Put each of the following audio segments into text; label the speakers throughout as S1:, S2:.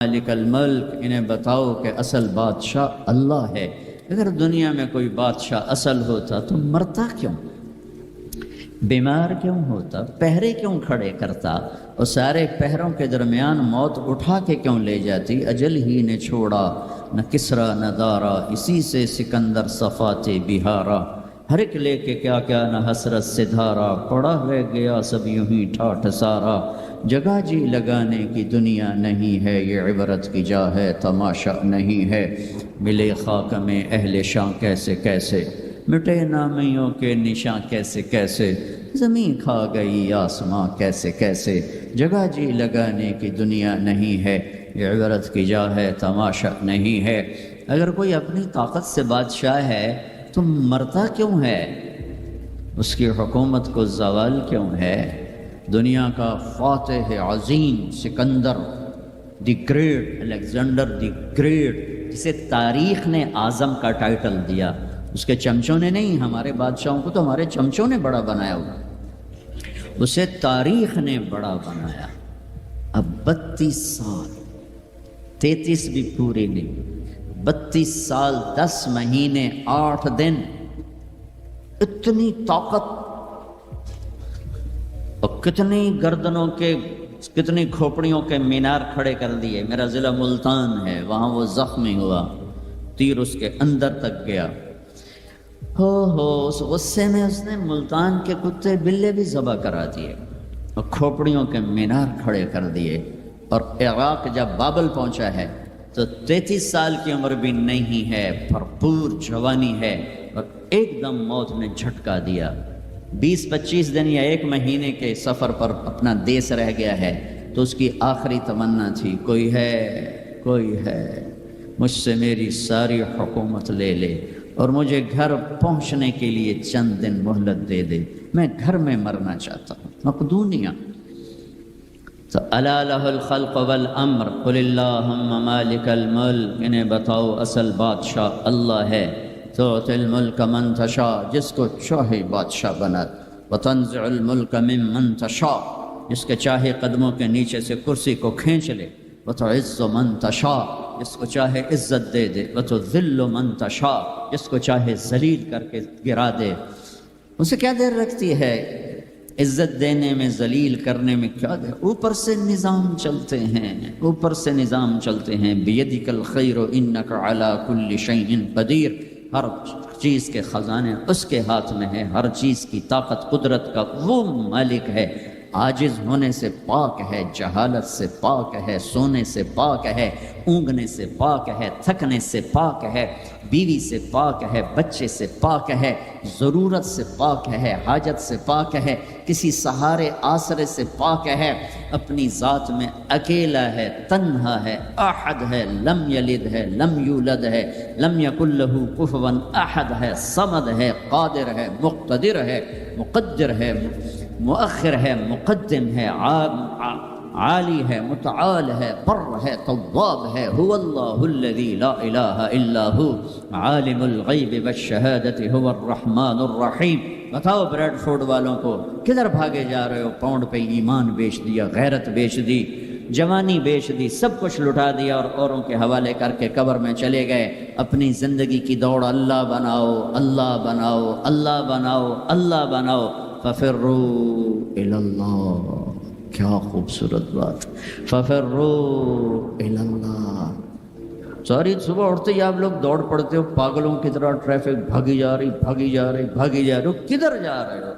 S1: مالک الملک، انہیں بتاؤ کہ اصل بادشاہ اللہ ہے۔ اگر دنیا میں کوئی بادشاہ اصل ہوتا تو مرتا کیوں، بیمار کیوں ہوتا، پہرے کیوں کھڑے کرتا، اور سارے پہروں کے درمیان موت اٹھا کے کیوں لے جاتی؟ اجل ہی نے چھوڑا نہ کسرا نہ دارا، اسی سے سکندر صفات بہارا، ہر ایک لے کے کیا کیا نہ حسرت سے دھارا، پڑا رہ گیا سب یوں ہی ٹھاٹھ سارا، جگہ جی لگانے کی دنیا نہیں ہے، یہ عبرت کی جا ہے تماشا نہیں ہے، ملے خاک میں اہل شاں کیسے کیسے، مٹے نامیوں کے نشاں کیسے کیسے، زمین کھا گئی آسماں کیسے کیسے، جگہ جی لگانے کی دنیا نہیں ہے، یہ عبرت کی جا ہے تماشا نہیں ہے۔ اگر کوئی اپنی طاقت سے بادشاہ ہے تو مرتا کیوں ہے، اس کی حکومت کو زوال کیوں ہے؟ دنیا کا فاتح عظیم سکندر the great, Alexander the great, جسے تاریخ نے اعظم کا ٹائٹل دیا، اس کے چمچوں نے نہیں، ہمارے بادشاہوں کو تو ہمارے چمچوں نے بڑا بنایا ہوا، اسے تاریخ نے بڑا بنایا۔ اب 32 سال، 33 بھی پورے نہیں، 32 سال 10 مہینے 8 دن، اتنی طاقت، اور کتنی گردنوں کے، کتنی کھوپڑیوں کے مینار کھڑے کر دیے۔ میرا ضلع ملتان ہے، وہاں وہ زخمی ہوا، تیر اس کے اندر تک گیا، اس غصے میں اس نے ملتان کے کتے بلے بھی ذبح کرا دیے اور کھوپڑیوں کے مینار کھڑے کر دیے۔ اور عراق جب بابل پہنچا ہے تو 33 سال کی عمر بھی نہیں ہے، بھرپور جوانی ہے، اور ایک دم موت نے جھٹکا دیا۔ 20-25 دن یا 1 مہینے کے سفر پر اپنا دیس رہ گیا ہے، تو اس کی آخری تمنا تھی، کوئی ہے مجھ سے میری ساری حکومت لے لے اور مجھے گھر پہنچنے کے لیے چند دن مہلت دے دے، میں گھر میں مرنا چاہتا ہوں۔ مقدونیہ تو الا لہ الخلق والامر قل اللہم مالک الملک، انہیں بتاؤ اصل بادشاہ اللہ ہے، تعطی الملک من تشاء، جس کو چاہے بادشاہ بنا، وتنزع الملک ممن تشاء، جس کے چاہے قدموں کے نیچے سے کرسی کو کھینچ لے، وتعز من تشاء، جس کو چاہے عزت دے دے، وتذل من تشاء، جس کو چاہے ذلیل کر کے گرا دے۔ اسے کیا دیر رکھتی ہے عزت دینے میں، ذلیل کرنے میں، کیا دیر؟ اوپر سے نظام چلتے ہیں، اوپر سے نظام چلتے ہیں۔ بیدک الخیر انک علی کل شیء قدیر، ہر چیز کے خزانے اس کے ہاتھ میں ہے، ہر چیز کی طاقت قدرت کا وہ مالک ہے۔ عاجز ہونے سے پاک ہے، جہالت سے پاک ہے، سونے سے پاک ہے، اونگنے سے پاک ہے، تھکنے سے پاک ہے، بیوی سے پاک ہے، بچے سے پاک ہے، ضرورت سے پاک ہے، حاجت سے پاک ہے، کسی سہارے آسرے سے پاک ہے، اپنی ذات میں اکیلا ہے، تنہا ہے، احد ہے، لم یلد ہے، لم یولد ہے، لم یکن لہ کفوا احد ہے، صمد ہے، قادر ہے، مقتدر ہے، مقدر ہے، مؤخر ہے، مقدم ہے، عالی ہے، متعال ہے، بر ہے، تواب ہے، هو اللہ الذی لا الہ الا هو عالم الغیب والشہادۃ هو الرحمن الرحیم۔ بتاؤ بریڈ فوڈ والوں کو، کدھر بھاگے جا رہے ہو؟ پاؤنڈ پہ ایمان بیچ دیا، غیرت بیچ دی، جوانی بیچ دی، سب کچھ لٹا دیا اور اوروں کے حوالے کر کے قبر میں چلے گئے۔ اپنی زندگی کی دوڑ اللہ بناؤ، اللہ بناؤ، اللہ بناؤ، اللہ بناؤ، ففروا الی اللہ۔ کیا خوبصورت بات، ففروا الی اللہ۔ ساری صبح اٹھتے ہی آپ لوگ دوڑ پڑتے ہو پاگلوں کی طرح، ٹریفک بھاگی جا رہی، بھاگی جا رہی، بھاگی جا رہے ہو، کدھر جا رہے ہو؟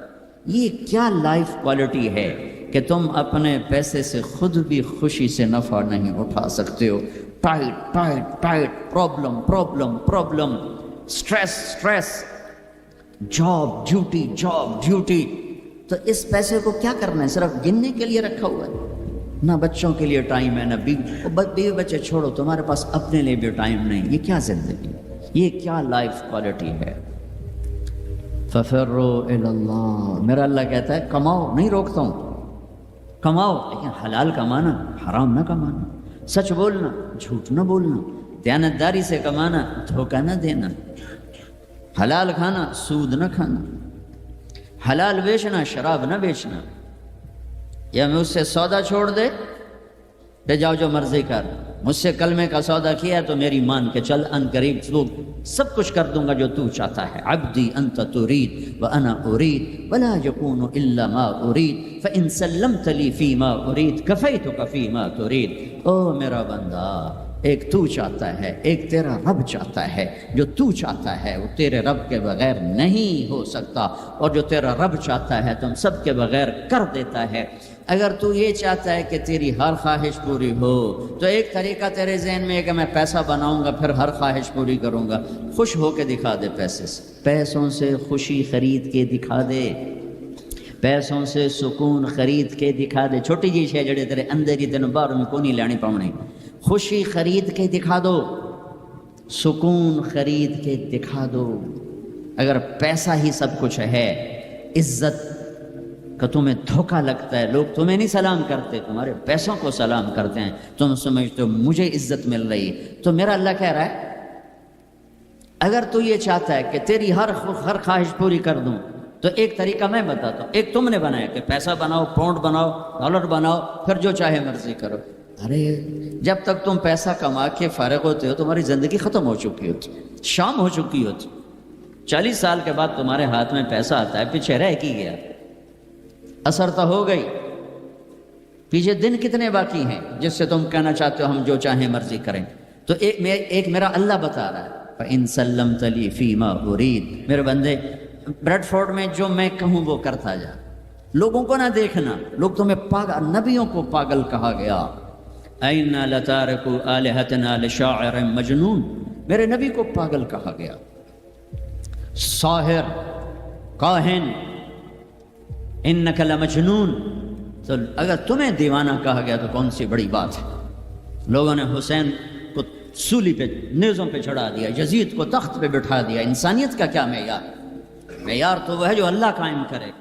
S1: یہ کیا لائف کوالٹی ہے کہ تم اپنے پیسے سے خود بھی خوشی سے نفع نہیں اٹھا سکتے ہو؟ Tight tight tight, problem problem problem, stress stress, job duty job duty. تو اس پیسے کو کیا کرنا ہے؟ صرف گننے کے لیے رکھا ہوا ہے؟ نہ بچوں کے لیے ٹائم ہے، نہ بیوی بچے چھوڑو، تمہارے پاس اپنے لیے بھی ٹائم نہیں۔ یہ کیا زندگی، یہ کیا لائف کوالٹی ہے؟ ففروا الی اللہ۔ میرا اللہ کہتا ہے کماؤ، نہیں روکتا ہوں، کماؤ، لیکن حلال کمانا، حرام نہ کمانا، سچ بولنا، جھوٹ نہ بولنا، دیانتداری سے کمانا، دھوکہ نہ دینا، حلال کھانا، سود نہ کھانا، حلال بیچنا، شراب نہ بیچنا۔ یا میں اس سے سودا چھوڑ دے، جاؤ جو مرضی کر، مجھ سے کلمے کا سودا کیا تو میری مان کے چل، ان قریب تو سب کچھ کر دوں گا جو تو چاہتا ہے. عبدی انت ترید وانا ارید ولا یکون الا ما ارید فان سلمت لی فیما ارید کفیتک فیما ترید. او میرا بندہ، ایک تو چاہتا ہے، ایک تیرا رب چاہتا ہے. جو تو چاہتا ہے وہ تیرے رب کے بغیر نہیں ہو سکتا، اور جو تیرا رب چاہتا ہے تم سب کے بغیر کر دیتا ہے. اگر تو یہ چاہتا ہے کہ تیری ہر خواہش پوری ہو تو ایک طریقہ تیرے ذہن میں ہے کہ میں پیسہ بناؤں گا پھر ہر خواہش پوری کروں گا. خوش ہو کے دکھا دے پیسے سے، پیسوں سے خوشی خرید کے دکھا دے، پیسوں سے سکون خرید کے دکھا دے. چھوٹی جی شے جڑے تیرے اندر ہی تینوں باہر میں کو نہیں لینی پاؤنی. خوشی خرید کے دکھا دو، سکون خرید کے دکھا دو. اگر پیسہ ہی سب کچھ ہے، عزت کا تمہیں دھوکہ لگتا ہے، لوگ تمہیں نہیں سلام کرتے، تمہارے پیسوں کو سلام کرتے ہیں، تم سمجھتے ہو مجھے عزت مل رہی ہے، تو میرا اللہ کہہ رہا ہے اگر تو یہ چاہتا ہے کہ تیری ہر خواہش پوری کر دوں تو ایک طریقہ میں بتاتا ہوں. ایک تم نے بنایا کہ پیسہ بناؤ، پاؤنڈ بناؤ، ڈالر بناؤ، پھر جو چاہے مرضی کرو. ارے جب تک تم پیسہ کما کے فارغ ہوتے ہو تمہاری زندگی ختم ہو چکی ہوتی، شام ہو چکی ہوتی. 40 سال کے بعد تمہارے ہاتھ میں پیسہ آتا ہے، پیچھے رہ کی گیا، اثر تو ہو گئی، پیچھے دن کتنے باقی ہیں جس سے تم کہنا چاہتے ہو ہم جو چاہیں مرضی کریں. تو ایک میرا اللہ بتا رہا ہے فَإِن سَلَّمْتَ لِي فِي مَا أُرِيدُ. میرے بندے بریڈ فورڈ میں جو میں کہوں وہ کرتا جا، لوگوں کو نہ دیکھنا. لوگ تمہیں پاگل، نبیوں کو پاگل کہا گیا. أَإِنَّا لَتَارِكُو آلِهَتِنَا لِشَاعِرٍ مَجْنُونٍ. میرے نبی کو پاگل کہا گیا، ساحر، کاہن، انک لمجنون. تو اگر تمہیں دیوانہ کہا گیا تو کون سی بڑی بات ہے. لوگوں نے حسین کو سولی پہ، نیزوں پہ چڑھا دیا، یزید کو تخت پہ بٹھا دیا. انسانیت کا کیا معیار؟ معیار تو وہ ہے جو اللہ قائم کرے.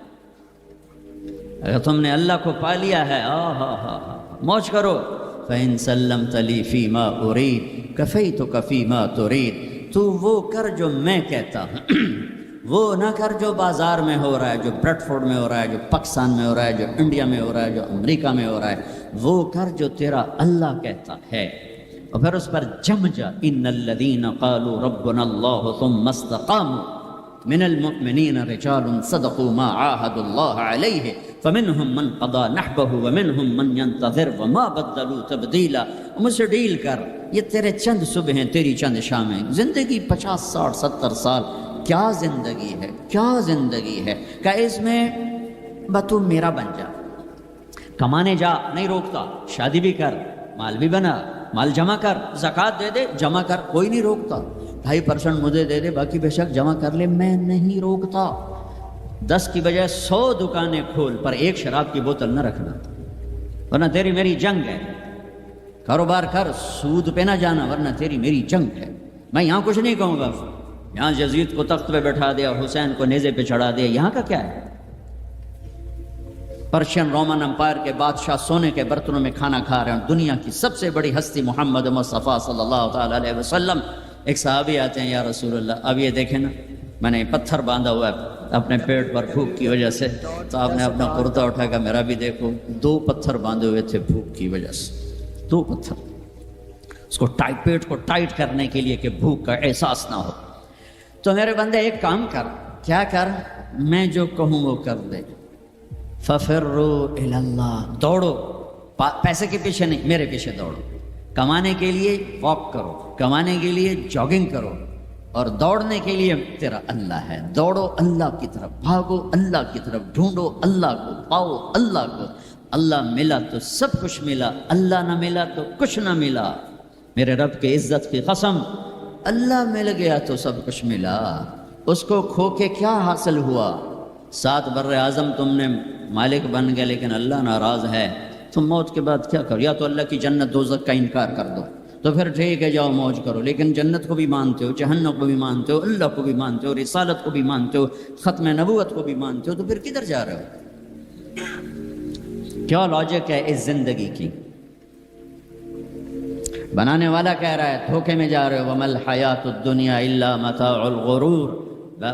S1: اگر تم نے اللہ کو پا لیا ہے، موج کرو. فَإِن سَلَّمْتَ لِي فِي مَا أُرِيدُ كَفَيْتُكَ فِي مَا تُرِيدُ. تو وہ کر جو میں کہتا ہوں، وہ نہ کر جو بازار میں ہو رہا ہے، جو بریڈ فورڈ میں ہو رہا ہے، جو پاکستان میں ہو رہا ہے، جو انڈیا میں ہو رہا ہے، جو امریکہ میں ہو رہا ہے. وہ کر جو تیرا اللہ کہتا ہے، اور پھر اس پر جم جا. ان الذین قالوا ربنا اللہ ثم استقاموا من المؤمنین رجال صدقوا ما عاهدوا اللہ علیہ فمنهم من قضى نحبه ومنهم من ينتظر وما بدلوا تبدیلا. مجھ سے ڈیل کر، یہ تیرے چند صبح ہیں، تیری چند شامیں. زندگی 50 60 70 سال، کیا زندگی ہے، کیا زندگی ہے. کہ اس میں تو میرا بن جا، کمانے جا، نہیں روکتا. شادی بھی کر، مال بھی بنا، مال جمع کر، زکوٰۃ دے دے، جمع کر، کوئی نہیں روکتا. 2.5% مجھے دے دے، باقی بے شک جمع کر لے، میں نہیں روکتا. 10 کی بجائے 100 دکانیں کھول، پر ایک شراب کی بوتل نہ رکھنا، ورنہ تیری میری جنگ ہے. کاروبار کر، سود پہ نہ جانا، ورنہ تیری میری جنگ ہے. میں یہاں کچھ نہیں کہوں گا. یہاں یزید کو تخت پہ بٹھا دیا، حسین کو نیزے پہ چڑھا دیا، یہاں کا کیا ہے؟ پرشین رومن امپائر کے بادشاہ سونے کے برتنوں میں کھانا کھا رہے ہیں. دنیا کی سب سے بڑی ہستی محمد مصطفیٰ صلی اللہ تعالیٰ علیہ وسلم. ایک صحابی آتے ہیں، یا رسول اللہ اب یہ دیکھیں نا، میں نے پتھر باندھا ہوا ہے اپنے پیٹ پر بھوک کی وجہ سے. تو آپ نے اپنا کرتا اٹھا کر میرا بھی دیکھو، 2 پتھر باندھے ہوئے تھے بھوک کی وجہ سے. 2 پتھر، اس کو پیٹ کو ٹائٹ کرنے کے لیے کہ بھوک کا احساس نہ ہو. تو میرے بندے ایک کام کر، کیا کر؟ میں جو کہوں وہ کر دے. فَفِرُّوا إِلَى اللَّهِ. دوڑو، پیسے کے پیچھے نہیں، میرے پیچھے دوڑو. کمانے کے لیے واک کرو، کمانے کے لیے جاگنگ کرو، اور دوڑنے کے لیے تیرا اللہ ہے. دوڑو اللہ کی طرف، بھاگو اللہ کی طرف، ڈھونڈو اللہ کو، پاؤ اللہ کو. اللہ ملا تو سب کچھ ملا، اللہ نہ ملا تو کچھ نہ ملا. میرے رب کی عزت کی قسم، اللہ مل گیا تو سب کچھ ملا. اس کو کھو کے کیا حاصل ہوا؟ 7 بر اعظم تم نے مالک بن گئے، لیکن اللہ ناراض ہے. تم موت کے بعد کیا کرو؟ یا تو اللہ کی جنت دوزخ کا انکار کر دو، تو پھر ٹھیک ہے جاؤ موج کرو. لیکن جنت کو بھی مانتے ہو، جہنم کو بھی مانتے ہو، اللہ کو بھی مانتے ہو، رسالت کو بھی مانتے ہو، ختم نبوت کو بھی مانتے ہو، تو پھر کدھر جا رہے ہو؟ کیا لاجک ہے اس زندگی کی؟ بنانے والا کہہ رہا ہے دھوکے میں جا رہے ہو. وَمَا الْحَيَاةُ الدُّنْيَا إِلَّا مَتَاعُ الْغُرُورِ.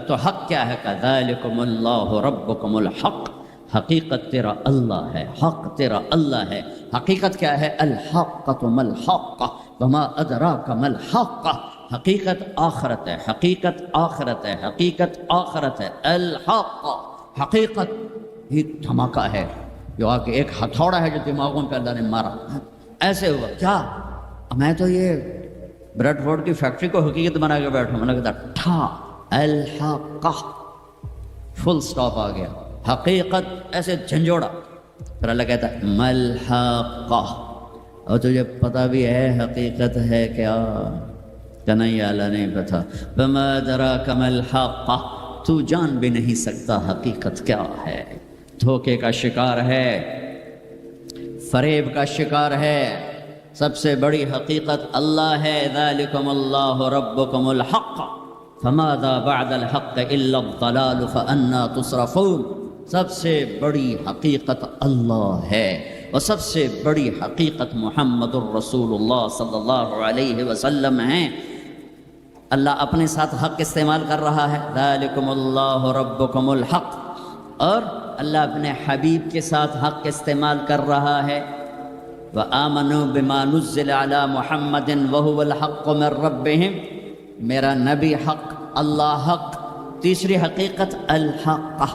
S1: تو حق کیا ہے؟ كَذَلِكُمُ اللَّهُ رَبُّكُمُ الْحَقُّ. حقیقت تیرا اللہ ہے، حق تیرا اللہ ہے. حقیقت کیا ہے؟ الحقۃ ما الحق. وما ادراک ما الحاقہ، حقیقت آخرت ہے، حقیقت آخرت ہے، حقیقت آخرت ہے، الحاقہ، حقیقت ایک دھماکہ ہے جو آ کے ایک ہتھوڑا ہے جو دماغوں پہ اللہ نے مارا، ایسے ہوا کیا؟ میں تو یہ بریڈ فورڈ کی فیکٹری کو حقیقت بنا کے بیٹھا ہوں، میں نے کہا ٹھا الحاقہ، فل سٹاپ آ گیا، حقیقت ایسے جھنجھوڑا، پھر اللہ کہتا ہے ملحاقہ، اور تجھے پتہ بھی ہے حقیقت ہے کیا؟ کہ نہیں اللہ نہیں پتہ، وما ادراک ما الحاقہ، تو جان بھی نہیں سکتا حقیقت کیا ہے، دھوکے کا شکار ہے، فریب کا شکار ہے، سب سے بڑی حقیقت اللہ ہے، ذالکم اللہ ربکم الحق فماذا بعد الحق الا الضلال فانا تصرفون، سب سے بڑی حقیقت اللہ ہے، اور سب سے بڑی حقیقت محمد الرسول اللہ صلی اللہ علیہ وسلم ہے۔ اللہ اپنے ساتھ حق استعمال کر رہا ہے، ذالکم اللہ ربکم الحق، اور اللہ اپنے حبیب کے ساتھ حق استعمال کر رہا ہے، وآمنوا بما نزل علی محمد وہو الحق من ربہم، میرا نبی حق، اللہ حق۔ تیسری حقیقت الحاقہ،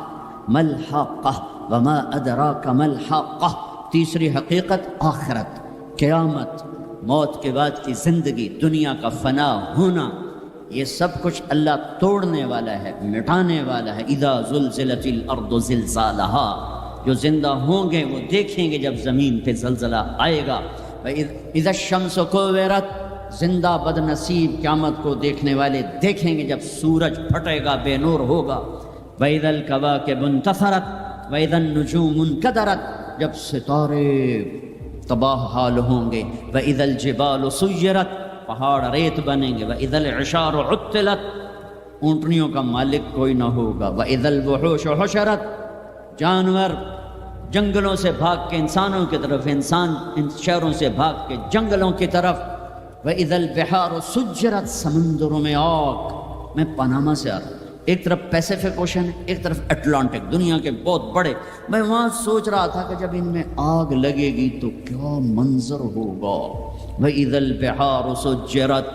S1: ما الحاقہ وما ادراک ما الحاقہ، تیسری حقیقت آخرت، قیامت، موت کے بعد کی زندگی، دنیا کا فنا ہونا، یہ سب کچھ اللہ توڑنے والا ہے، مٹانے والا ہے۔ اذا زلزلت الارض زلزالہا، جو زندہ ہوں گے وہ دیکھیں گے جب زمین پہ زلزلہ آئے گا۔ اذا الشمس کورت، زندہ بد نصیب قیامت کو دیکھنے والے دیکھیں گے جب سورج پھٹے گا، بے نور ہوگا۔ وَإِذَا الْكَوَاكِبُ انتَثَرَتْ وَإِذَا النُّجُومُ انْكَدَرَتْ، جب ستارے تباہ حال ہوں گے۔ وَإِذَا الْجِبَالُ سُيِّرَتْ، پہاڑ ریت بنیں گے۔ وَإِذَا الْعِشَارُ عُطِّلَتْ، اونٹنیوں کا مالک کوئی نہ ہوگا۔ وَإِذَا الْوُحُوشُ حُشِرَتْ، جانور جنگلوں سے بھاگ کے انسانوں کی طرف، انسان ان شہروں سے بھاگ کے جنگلوں کی طرف۔ وَإِذَا الْبِحَارُ سُجِّرَتْ، سمندروں میں آگ۔ میں پاناما سے آ رہا ہوں، ایک طرف پیسیفک اوشن ہے، ایک طرف اٹلانٹک، دنیا کے بہت بڑے۔ میں وہاں سوچ رہا تھا کہ جب ان میں آگ لگے گی تو کیا منظر ہوگا۔ وَإِذَا الْبِحَارُ سُجِّرَتْ،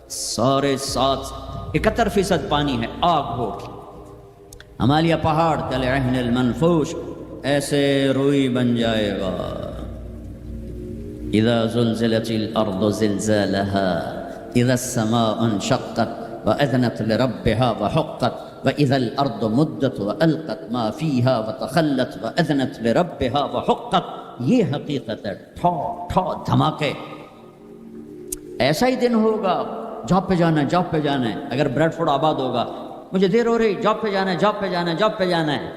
S1: سارے 71% پانی ہے، آگ ہوگی۔ ہمالیہ پہاڑ کالعہن المنفوش، ایسے روئی بن جائے گا۔ اذا زلزلت الارض زلزالها اذا السماء انشقت واذنت لربها وحقت واذا الارض مدت والقت ما فيها وتخلت واذنت لربها وحقت، یہ حقیقت ہے، ٹھا ٹھا دھماکے۔ ایسا ہی دن ہوگا، جاب پہ جانا ہے، جاب پہ جانا ہے۔ اگر بریڈ فورڈ آباد ہوگا، مجھے دیر ہو رہی، جاب پہ جانا ہے، جاب پہ جانا ہے، جاب پہ جانا ہے۔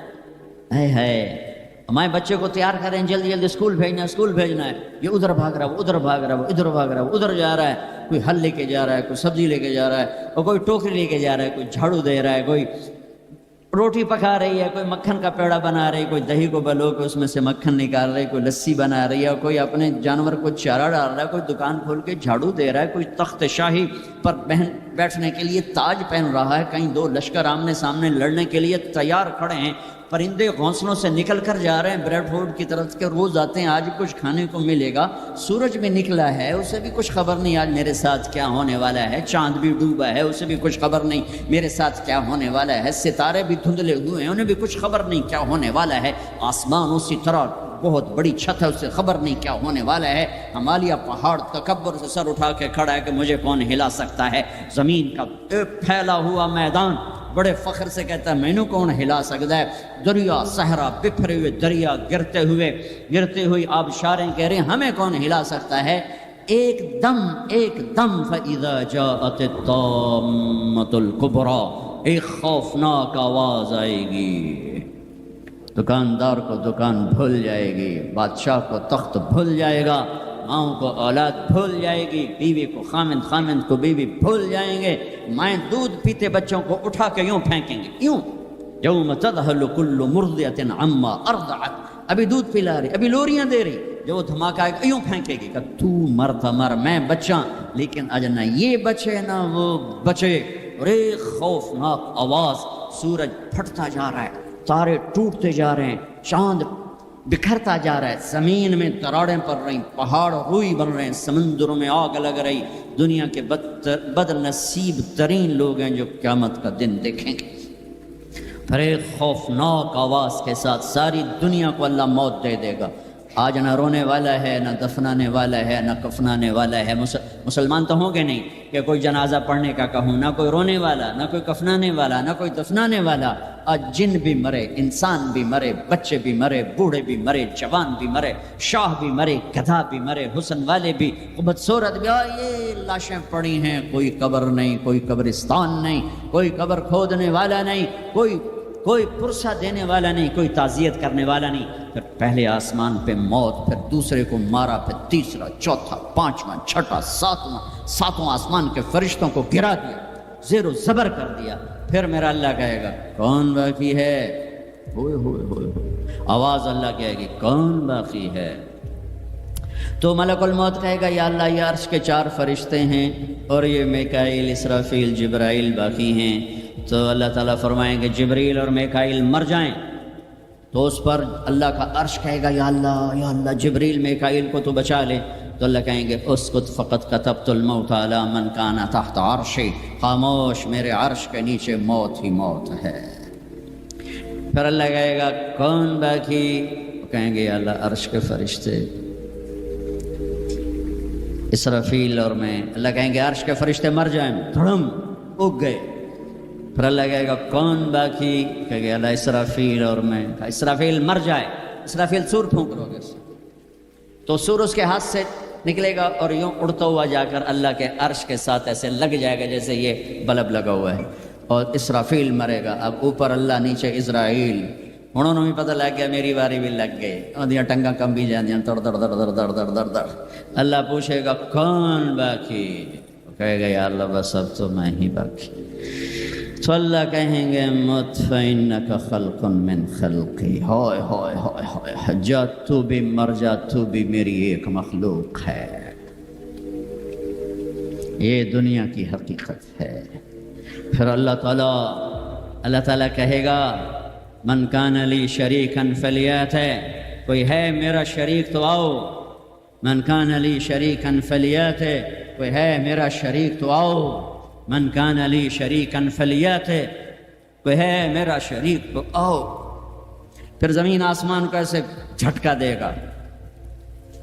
S1: ہے ہمارے بچے کو تیار کریں، جلدی جلدی اسکول بھیجنا ہے، اسکول بھیجنا ہے۔ یہ ادھر بھاگ رہا ہے، وہ ادھر بھاگ رہا ہے، وہ ادھر بھاگ رہا ہے، وہ ادھر جا رہا ہے، کوئی حل لے کے جا رہا ہے، کوئی سبزی لے کے جا رہا ہے، اور کوئی ٹوکری لے کے جا رہا ہے، کوئی جھاڑو دے رہا ہے، کوئی روٹی پکا رہی ہے، کوئی مکھن کا پیڑا بنا رہی ہے، کوئی دہی کو بلو کے اس میں سے مکھن نکال رہی ہے، کوئی لسی بنا رہی ہے، کوئی اپنے جانور کو چارہ ڈال رہا ہے، کوئی دکان کھول کے جھاڑو دے رہا ہے، کوئی تخت شاہی پر بیٹھنے کے لیے تاج پہن رہا ہے، کہیں دو لشکر آمنے سامنے لڑنے کے لیے تیار کھڑے ہیں، پرندے گھونسلوں سے نکل کر جا رہے ہیں بریڈ فورڈ کی طرف کے، روز آتے ہیں، آج کچھ کھانے کو ملے گا۔ سورج بھی نکلا ہے، اسے بھی کچھ خبر نہیں آج میرے ساتھ کیا ہونے والا ہے۔ چاند بھی ڈوبا ہے، اسے بھی کچھ خبر نہیں میرے ساتھ کیا ہونے والا ہے۔ ستارے بھی دھندلے ہوئے ہیں، انہیں بھی کچھ خبر نہیں کیا ہونے والا ہے۔ آسمان اسی طرح بہت بڑی چھت ہے، اسے خبر نہیں کیا ہونے والا ہے۔ ہمالیہ پہاڑ تکبر سے سر اٹھا کے کھڑا ہے کہ مجھے کون ہلا سکتا ہے۔ زمین کا پھیلا ہوا میدان بڑے فخر سے کہتا ہے مینوں کون ہلا سکتا ہے۔ دریا صحرا، بکھرے ہوئے دریا، گرتے ہوئی آبشاریں کہہ رہے ہیں ہمیں کون ہلا سکتا ہے۔ ایک دم فَإِذَا جَاءَتِ الطَّامَّةُ الْكُبْرَى، ایک خوفناک آواز آئے گی۔ دکاندار کو دکان بھول جائے گی، بادشاہ کو تخت بھول جائے گا، ماؤں کو اولاد بھول جائے گی، بیوی کو خامند کو بیوی بھول جائیں گے، مائیں دودھ پیتے بچوں کو اٹھا کے یوں پھینکیں گے، یوں۔ یوم تذہل کل مرضعۃ عما ارضعت، ابھی دودھ پلا رہی، ابھی لوریاں دے رہی، جو وہ دھماکہ آئے گا یوں پھینکے گی کہ تو مرتا مر، میں بچاں، لیکن آج نہ یہ بچے نہ وہ بچے۔ اور ایک خوفناک آواز، سورج پھٹتا جا رہا ہے، تارے ٹوٹتے جا رہے ہیں، چاند بکھرتا جا رہا ہے، زمین میں دراڑیں پڑ رہی، پہاڑ روئی بن رہے ہیں، سمندروں میں آگ لگ رہی. دنیا کے بد نصیب ترین لوگ ہیں جو قیامت کا دن دیکھیں گے. پھر ایک خوفناک آواز کے ساتھ ساری دنیا کو اللہ موت دے دے گا. آج نہ رونے والا ہے، نہ دفنانے والا ہے، نہ کفنانے والا ہے. مسلمان تو ہوں گے نہیں کہ کوئی جنازہ پڑھنے کا کہوں، نہ کوئی رونے والا، نہ کوئی کفنانے والا، نہ کوئی دفنانے والا. آج جن بھی مرے، انسان بھی مرے، بچے بھی مرے، بوڑھے بھی مرے، جوان بھی مرے، شاہ بھی مرے، گدھا بھی مرے، حسن والے بھی، بدصورت بھی. یہ لاشیں پڑی ہیں، کوئی قبر نہیں، کوئی قبرستان نہیں، کوئی قبر کھودنے والا نہیں، کوئی پرسہ دینے والا نہیں، کوئی تعزیت کرنے والا نہیں. پھر پہلے آسمان پہ موت، پھر دوسرے کو مارا، پھر تیسرا، چوتھا، پانچواں، چھٹا، ساتواں آسمان کے فرشتوں کو گرا دیا، زیر و زبر کر دیا. پھر میرا اللہ کہے گا کون باقی ہے؟ ہوئے ہوئے ہوئے ہوئے، آواز اللہ کہے گی کون باقی ہے؟ تو ملک الموت کہے گا یا اللہ یہ عرش کے 4 فرشتے ہیں اور یہ میکائیل، اسرافیل، جبرائیل باقی ہیں. تو اللہ تعالیٰ فرمائیں گے جبریل اور میکائیل مر جائیں. تو اس پر اللہ کا عرش کہے گا یا اللہ جبریل میکائیل کو تو بچا لے. تو اللہ کہیں گے اسکت فقط کتبت الموت علی من کان تحت عرشی، خاموش، میرے عرش کے نیچے موت ہی موت ہے. پھر اللہ کہے گا کون باقی؟ کہیں گے یا اللہ عرش کے فرشتے، اسرافیل اور میں. اللہ کہیں گے عرش کے فرشتے مر جائیں، دھڑم اگ گئے. پھر اللہ کہے گا کون باقی؟ کہے گا اللہ اسرافیل اور میں. اسرافیل مر جائے، اسرافیل سور پھونک لو گے تو سور اس کے ہاتھ سے نکلے گا اور یوں اڑتا ہوا جا کر اللہ کے عرش کے ساتھ ایسے لگ جائے گا جیسے یہ بلب لگا ہوا ہے، اور اسرافیل مرے گا. اب اوپر اللہ، نیچے اسرائیل. انہوں نے بھی پتہ لگ گیا میری باری بھی لگ گئی، آدھیاں ٹنگا کم بھی جاندیاں، در در در در در در در در. اللہ پوچھے گا کون باقی؟ کہے گا یا اللہ بس اب تو میں ہی باقی. تو اللہ کہیں گے مت فإنک خلق من خلقی. ہائے ہائے ہائے ہائے، جا تو بھی مر جا، تو بھی میری ایک مخلوق ہے. یہ دنیا کی حقیقت ہے. پھر اللہ تعالیٰ کہے گا من کان لی شریکا فلیات، کوئی ہے میرا شریک تو آؤ. من کان لی شریکا فلیات، کوئی ہے میرا شریک تو آؤ. من کان لی شریکا فلیات، کوئی ہے میرا شریک تو آؤ. پھر زمین آسمان کو ایسے جھٹکا دے گا،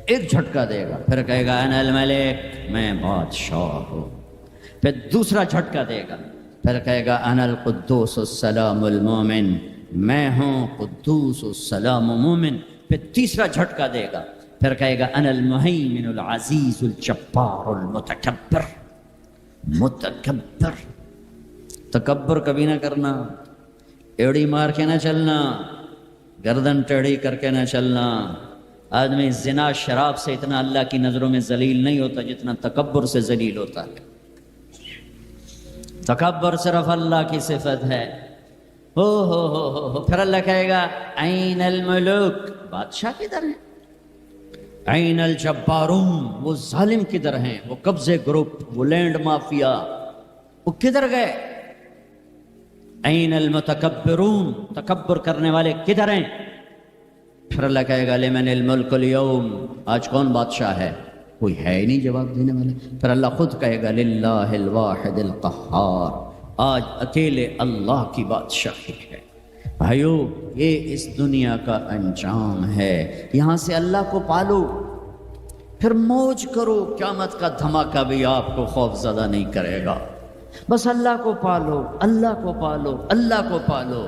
S1: ایک جھٹکا دے گا. پھر کہے گا انا الملک، میں بادشاہ ہوں. پھر دوسرا جھٹکا دے گا، پھر کہے گا انا القدوس السلام المومن، میں ہوں قدوس السلام مومن. پھر تیسرا جھٹکا دے گا، پھر کہے گا انا المہیمن العزیز الجبار المتکبر. متکبر، تکبر کبھی نہ کرنا، ایڑی مار کے نہ چلنا، گردن ٹیڑھی کر کے نہ چلنا. آدمی زنا شراب سے اتنا اللہ کی نظروں میں ذلیل نہیں ہوتا جتنا تکبر سے ذلیل ہوتا ہے. تکبر صرف اللہ کی صفت ہے. ہو. پھر اللہ کہے گا این الملوک، بادشاہ کدھر ہیں؟ این الجبارون، وہ ظالم کدھر ہیں؟ وہ قبضے گروپ، وہ لینڈ مافیا، وہ کدھر گئے؟ این المتکبرون، تکبر کرنے والے کدھر ہیں؟ پھر اللہ کہے گا لمن الملک اليوم، آج کون بادشاہ ہے؟ کوئی ہے ہی نہیں جواب دینے والے. پھر اللہ خود کہے گا للہ الواحد القہار، آج اکیلے اللہ کی بادشاہی ہے. بھائیو، یہ اس دنیا کا انجام ہے. یہاں سے اللہ کو پالو، پھر موج کرو. قیامت کا دھماکہ بھی آپ کو خوف زدہ نہیں کرے گا. بس اللہ کو پالو، اللہ کو پالو، اللہ کو پالو.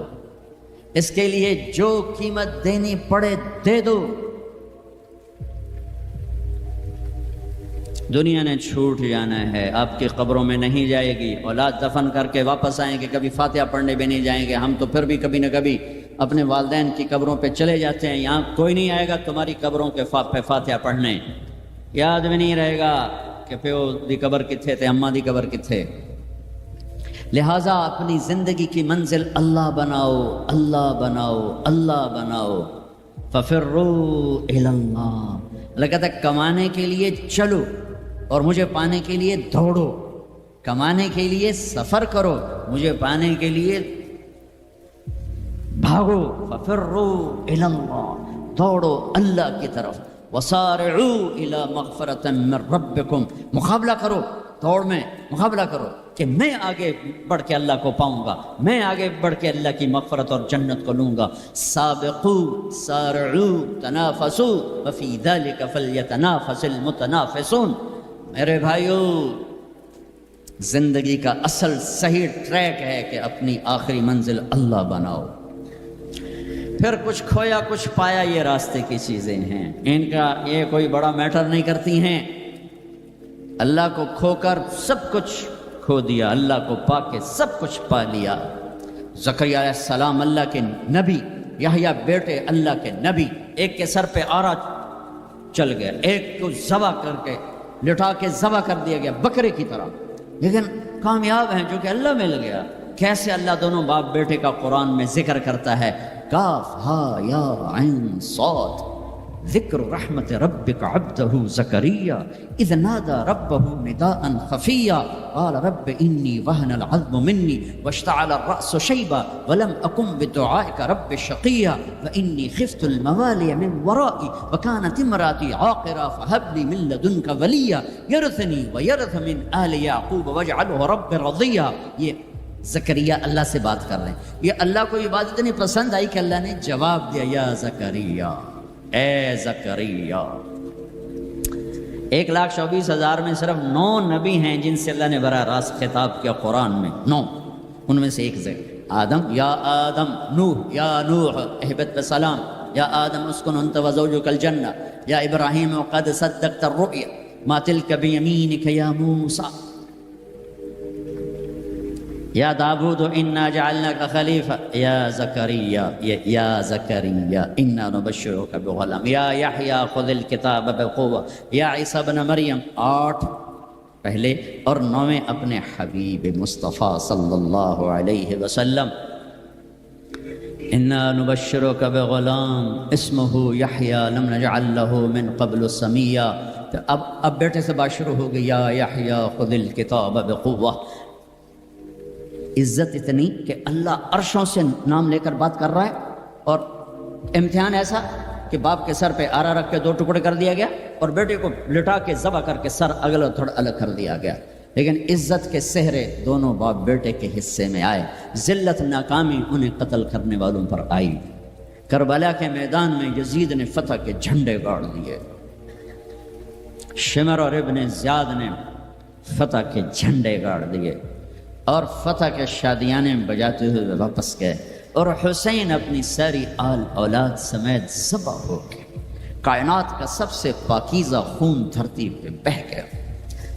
S1: اس کے لیے جو قیمت دینی پڑے دے دو. دنیا نے چھوٹ جانا ہے، آپ کی قبروں میں نہیں جائے گی. اولاد دفن کر کے واپس آئیں گے، کبھی فاتحہ پڑھنے بھی نہیں جائیں گے. ہم تو پھر بھی کبھی نہ کبھی اپنے والدین کی قبروں پہ چلے جاتے ہیں. یہاں کوئی نہیں آئے گا تمہاری قبروں کے پہ فاتحہ پڑھنے. یاد بھی نہیں رہے گا کہ پیو دی قبر کتھے تے، اماں دی قبر کتھے. لہٰذا اپنی زندگی کی منزل اللہ بناؤ، اللہ بناؤ، اللہ بناؤ. ففروا الی اللہ. اللہ کہتا ہے کمانے کے لیے چلو اور مجھے پانے کے لیے دوڑو. کمانے کے لیے سفر کرو، مجھے پانے کے لیے بھاگو. ففروا الی اللہ. دوڑو اللہ کی طرف، وسارعوا الی مغفرۃ من ربکم، مقابلہ کرو، دوڑ میں مقابلہ کرو کہ میں آگے بڑھ کے اللہ کو پاؤں گا، میں آگے بڑھ کے اللہ کی مغفرت اور جنت کو لوں گا۔ سابقوا سارعوا تنافسوا وفی ذلک فلیتنافس المتنافسون۔ میرے بھائیو، زندگی کا اصل صحیح ٹریک ہے کہ اپنی آخری منزل اللہ بناؤ، پھر کچھ کھویا کچھ پایا یہ راستے کی چیزیں ہیں، ان کا یہ کوئی بڑا میٹر نہیں کرتی ہیں۔ اللہ کو کھو کر سب کچھ کھو دیا، اللہ کو پا کے سب کچھ پا لیا۔ زکریا علیہ السلام اللہ کے نبی، یحییٰ بیٹے اللہ کے نبی، ایک کے سر پہ آرا چل گیا، ایک کو ذبح کر کے لٹا کے ذبح کر دیا گیا بکرے کی طرح، لیکن کامیاب ہیں جو کہ اللہ مل گیا۔ کیسے اللہ دونوں باپ بیٹے کا قرآن میں ذکر کرتا ہے، کاف ہا یا عین صاد، ذکر رحمت ربک عبدہ زکریا اذ نادى ربه نداء خفیا قال رب انی وهن العظم منی واشتعل الرأس شیبا ولم اکن بدعائک رب شقیا وانی خفت الموالی من ورائي وكانت امرأتي عاقرا فهب لي من لدنك ولیا يرثني ويرث من آل یعقوب واجعله رب رضیا۔ یہ زکریا اللہ سے بات کر رہے ہیں، یہ اللہ کو یہ بات اتنی پسند آئی کہ اللہ نے جواب دیا، یا زکریا، اے زکریا۔ 1,24,000 میں صرف 9 نبی ہیں جن سے اللہ نے براہ راست خطاب کیا قرآن میں، 9، ان میں سے ایک آدم، یا آدم، نوح، یا نوح اہبط بسلام، یا آدم اسکن انت وزوجک الجنہ، یا ابراہیم قد صدقت الرؤیا ما تلک بیمینک یا موسیٰ، یا داود انا جعلناک خلیفہ، یا زکریا، یا زکریا انا نبشرک بغلام، یا یحییٰ خذ الکتاب بقوہ، یا عیسیٰ ابن مریم، 8 پہلے اور 9 اپنے حبیب مصطفیٰ صلی اللہ علیہ وسلم۔ انا نبشرک بغلام اسمہ یحییٰ لم نجعل لہ من قبل سمیا۔ اب بیٹے سے بات شروع ہو گئی، یا یحییٰ خذ الکتاب بقوہ۔ عزت اتنی کہ اللہ عرشوں سے نام لے کر بات کر رہا ہے، اور امتحان ایسا کہ باپ کے سر پہ آرا رکھ کے 2 ٹکڑے کر دیا گیا اور بیٹے کو لٹا کے ذبح کر کے سر اگلا تھوڑا الگ کر دیا گیا، لیکن عزت کے صحرے دونوں باپ بیٹے کے حصے میں آئے، ذلت ناکامی انہیں قتل کرنے والوں پر آئی۔ کربلا کے میدان میں یزید نے فتح کے جھنڈے گاڑ دیے، شمر اور ابن زیاد نے فتح کے جھنڈے گاڑ دیے، اور فتح کے شادیانے بجاتے ہوئے واپس گئے، اور حسین اپنی ساری آل اولاد سمیت ذبح ہو گئے۔ کائنات کا سب سے پاکیزہ خون دھرتی پہ بہہ گیا،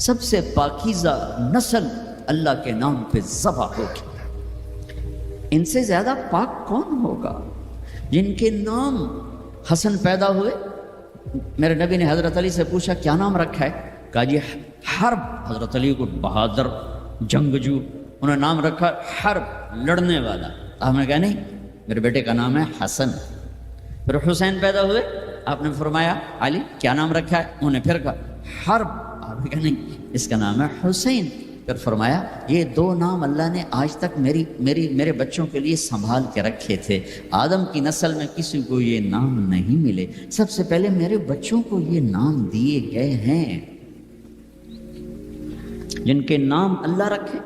S1: سب سے پاکیزہ نسل اللہ کے نام پہ ذبح ہو گئی۔ ان سے زیادہ پاک کون ہوگا؟ جن کے نام حسن پیدا ہوئے، میرے نبی نے حضرت علی سے پوچھا کیا نام رکھا ہے؟ کہا جی حرب، حضرت علی کو بہادر جنگجو، انہوں نے نام رکھا حرب، لڑنے والا۔ آپ نے کہا نہیں، میرے بیٹے کا نام ہے حسن۔ پھر حسین پیدا ہوئے، آپ نے فرمایا علی کیا نام رکھا ہے؟ انہوں نے پھر کہا حرب، آپ نے کہا نہیں اس کا نام ہے حسین۔ پھر فرمایا یہ 2 نام اللہ نے آج تک میرے بچوں کے لیے سنبھال کے رکھے تھے، آدم کی نسل میں کسی کو یہ نام نہیں ملے، سب سے پہلے میرے بچوں کو یہ نام دیے گئے ہیں۔ جن کے نام اللہ رکھے،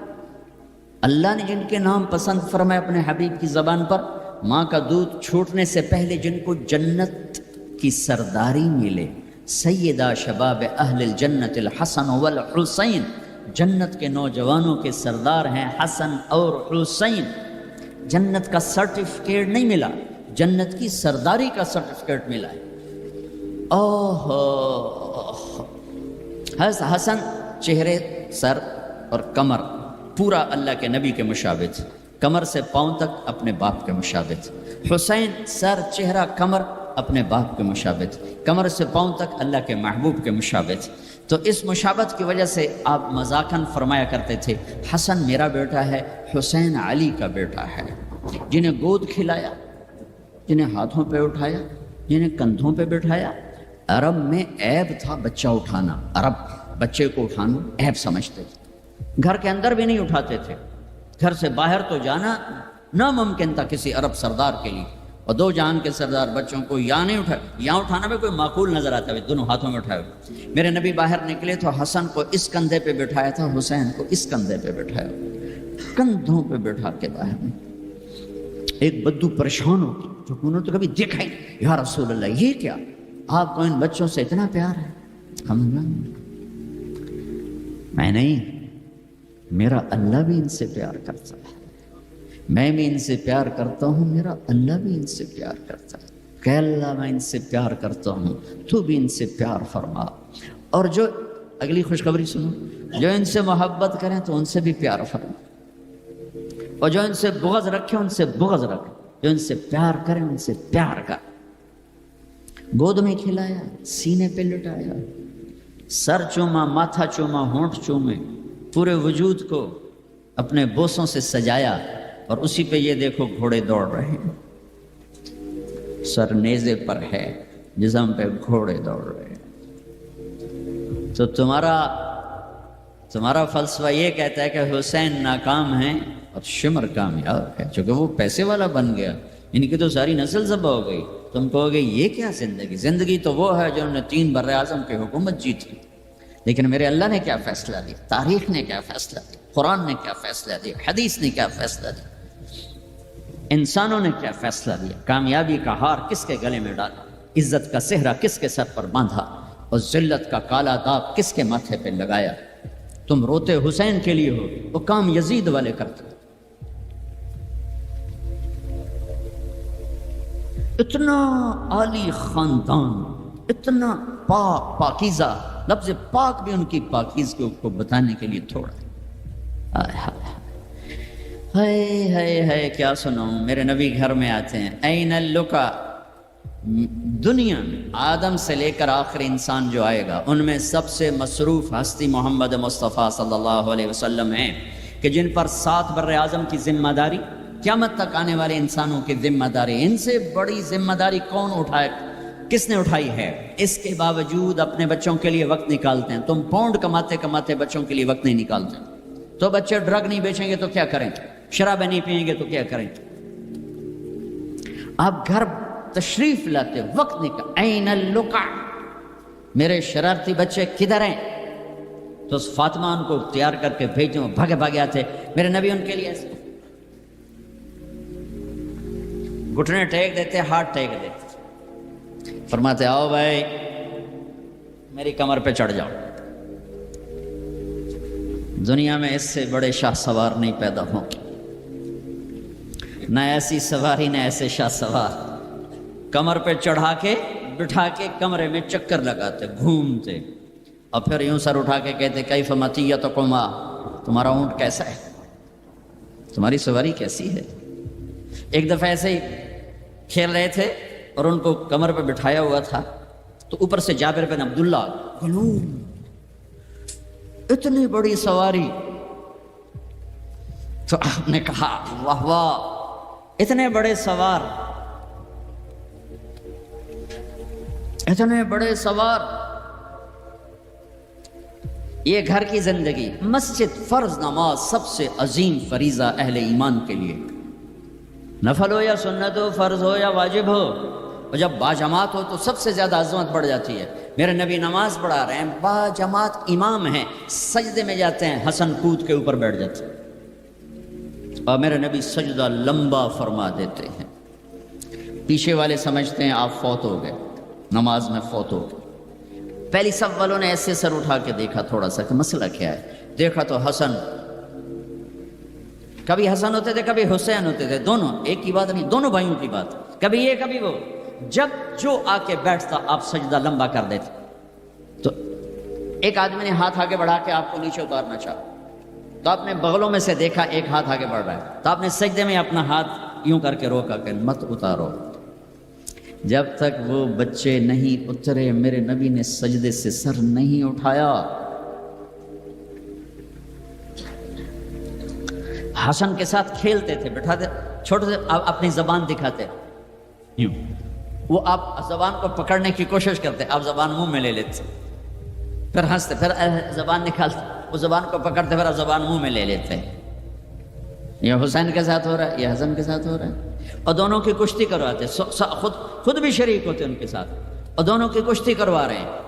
S1: اللہ نے جن کے نام پسند فرمائے اپنے حبیب کی زبان پر، ماں کا دودھ چھوٹنے سے پہلے جن کو جنت کی سرداری ملے، سیدہ شباب اہل الجنت الحسن والحسین، جنت کے نوجوانوں کے سردار ہیں حسن اور حسین۔ جنت کا سرٹیفکیٹ نہیں ملا، جنت کی سرداری کا سرٹیفکیٹ ملا ہے۔ حسن چہرے، سر اور کمر پورا اللہ کے نبی کے مشابہ تھے، کمر سے پاؤں تک اپنے باپ کے مشابہ تھے۔ حسین سر، چہرہ، کمر اپنے باپ کے مشابہ تھے، کمر سے پاؤں تک اللہ کے محبوب کے مشابہ تھے۔ تو اس مشابہت کی وجہ سے آپ مذاقاً فرمایا کرتے تھے حسن میرا بیٹا ہے، حسین علی کا بیٹا ہے۔ جنہیں گود کھلایا، جنہیں ہاتھوں پہ اٹھایا، جنہیں کندھوں پہ بٹھایا۔ عرب میں عیب تھا بچہ اٹھانا، عرب بچے کو اٹھانا عیب سمجھتے تھے، گھر کے اندر بھی نہیں اٹھاتے تھے، گھر سے باہر تو جانا ناممکن تھا کسی عرب سردار کے لیے۔ اور دو جہان کے سردار بچوں کو یہاں نہیں اٹھا، یہاں اٹھانا میں کوئی معقول نظر آتا ہے، دونوں ہاتھوں میں اٹھائے ہوئے۔ میرے نبی باہر نکلے تو حسن کو اس کندھے پہ بٹھایا تھا، حسین کو اس کندھے پہ بٹھایا، کندھوں پہ بٹھا کے باہر نکلے۔ ایک بدو پریشان ہو گئی، جو انہوں نے تو کبھی دیکھا ہی نہیں، یا رسول اللہ یہ کیا، آپ کو ان بچوں سے اتنا پیار ہے؟ ہم میں نہیں، میرا اللہ بھی ان سے پیار کرتا ہے، میں بھی ان سے پیار کرتا ہوں، میرا اللہ بھی ان سے پیار کرتا ہے۔ کہ اللہ میں ان سے پیار کرتا ہوں، تو بھی ان سے پیار فرما۔ اور جو اگلی خوشخبری سنو، جو ان سے محبت کریں تو ان سے بھی پیار فرما، اور جو ان سے بغض رکھیں ان سے بغض رکھیں، جو ان سے پیار کریں ان سے پیار کر۔ گود میں کھلایا، سینے پہ لٹایا، سر چوما، ماتھا چوما، ہونٹ چومے، پورے وجود کو اپنے بوسوں سے سجایا، اور اسی پہ یہ دیکھو گھوڑے دوڑ رہے ہیں، سر نیزے پر ہے، جسم پہ گھوڑے دوڑ رہے ہیں۔ تو تمہارا فلسفہ یہ کہتا ہے کہ حسین ناکام ہیں اور شمر کامیاب ہے، چونکہ وہ پیسے والا بن گیا، ان کی تو ساری نسل ذبح ہو گئی۔ تم کہو گے یہ کیا زندگی؟ زندگی تو وہ ہے جنہوں نے 3 بر اعظم کی حکومت جیتی۔ لیکن میرے اللہ نے کیا فیصلہ دیا، تاریخ نے کیا فیصلہ دیا، قرآن نے کیا فیصلہ دیا، حدیث نے کیا فیصلہ دیا، انسانوں نے کیا فیصلہ دیا؟ کامیابی کا ہار کس کے گلے میں ڈالا، عزت کا صحرا کس کے سر پر باندھا، اور ذلت کا کالا داغ کس کے ماتھے پہ لگایا؟ تم روتے حسین کے لیے ہو، وہ کام یزید والے کرتے۔ اتنا عالی خاندان، اتنا پاک پاکیزہ، لفظ پاک بھی ان کی پاکیزگی کو بتانے کے لیے تھوڑا ہے کیا سناؤں۔ میرے نبی گھر میں آتے ہیں، این اللقا، دنیا میں آدم سے لے کر آخری انسان جو آئے گا ان میں سب سے مصروف ہستی محمد مصطفیٰ صلی اللہ علیہ وسلم ہیں، کہ جن پر 7 بر اعظم کی ذمہ داری، قیامت تک آنے والے انسانوں کی ذمہ داری، ان سے بڑی ذمہ داری کون اٹھائے، کس نے اٹھائی ہے؟ اس کے باوجود اپنے بچوں کے لیے وقت نکالتے ہیں۔ تم پاؤنڈ کماتے کماتے بچوں کے لیے وقت نہیں نکالتے، تو بچے ڈرگ نہیں بیچیں گے تو کیا کریں، شرابیں نہیں پئیں گے تو کیا کریں؟ آپ گھر تشریف لاتے، وقت نکال، این اللقا، میرے شرارتی بچے کدھر ہیں؟ تو فاطمہ ان کو تیار کر کے بھیجتے ہیں، بھاگے بھاگے آتے۔ میرے نبی ان کے لیے ایسے گھٹنے ٹیک دیتے، ہاتھ ٹیک دیتے، فرماتے آؤ بھائی میری کمر پہ چڑھ جاؤ۔ دنیا میں اس سے بڑے شاہ سوار نہیں پیدا ہوں، نہ ایسی سواری نہ ایسے شاہ سوار۔ کمر پہ چڑھا کے بٹھا کے کمرے میں چکر لگاتے، گھومتے، اور پھر یوں سر اٹھا کے کہتے کیف مطیتکما، تمہارا اونٹ کیسا ہے، تمہاری سواری کیسی ہے۔ ایک دفعہ ایسے ہی کھیل رہے تھے اور ان کو کمر پہ بٹھایا ہوا تھا، تو اوپر سے جابر بن عبداللہ گلوم، اتنی بڑی سواری۔ تو آپ نے کہا واہ واہ، اتنے بڑے سوار، اتنے بڑے سوار۔ یہ گھر کی زندگی، مسجد، فرض نماز سب سے عظیم فریضہ اہل ایمان کے لیے، نفل ہو یا سنت ہو، فرض ہو یا واجب ہو، اور جب باجماعت ہو تو سب سے زیادہ عظمت بڑھ جاتی ہے۔ میرے نبی نماز پڑھا رہے ہیں، باجماعت امام ہیں، سجدے میں جاتے ہیں، حسن کود کے اوپر بیٹھ جاتے ہیں، اور میرے نبی سجدہ لمبا فرما دیتے ہیں۔ پیچھے والے سمجھتے ہیں آپ فوت ہو گئے، نماز میں فوت ہو گئے۔ پہلی صف والوں نے ایسے سر اٹھا کے دیکھا تھوڑا سا کہ مسئلہ کیا ہے، دیکھا تو حسن، کبھی حسن ہوتے تھے کبھی حسین ہوتے تھے، دونوں ایک کی بات نہیں، دونوں بھائیوں کی بات، کبھی یہ کبھی وہ۔ جب جو آ کے بیٹھتا آپ سجدہ لمبا کر دیتے۔ تو ایک آدمی نے ہاتھ آگے بڑھا کے آپ کو نیچے اتارنا چاہا، تو آپ نے بغلوں میں سے دیکھا ایک ہاتھ آگے بڑھ رہا ہے، تو آپ نے سجدے میں اپنا ہاتھ یوں کر کے روکا کہ مت اتارو۔ جب تک وہ بچے نہیں اترے میرے نبی نے سجدے سے سر نہیں اٹھایا۔ حسن کے ساتھ کھیلتے تھے، بٹھاتے، چھوٹے سے اپنی زبان دکھاتے، یوں وہ آپ زبان کو پکڑنے کی کوشش کرتے، آپ زبان منہ میں لے لیتے، پھر ہنستے، پھر زبان نکالتے، وہ زبان کو پکڑتے، پھر آپ زبان منہ میں لے لیتے۔ یہ حسین کے ساتھ ہو رہا ہے، یہ حسن کے ساتھ ہو رہا ہے۔ اور دونوں کی کشتی کرواتے، خود بھی شریک ہوتے ان کے ساتھ، اور دونوں کی کشتی کروا رہے ہیں۔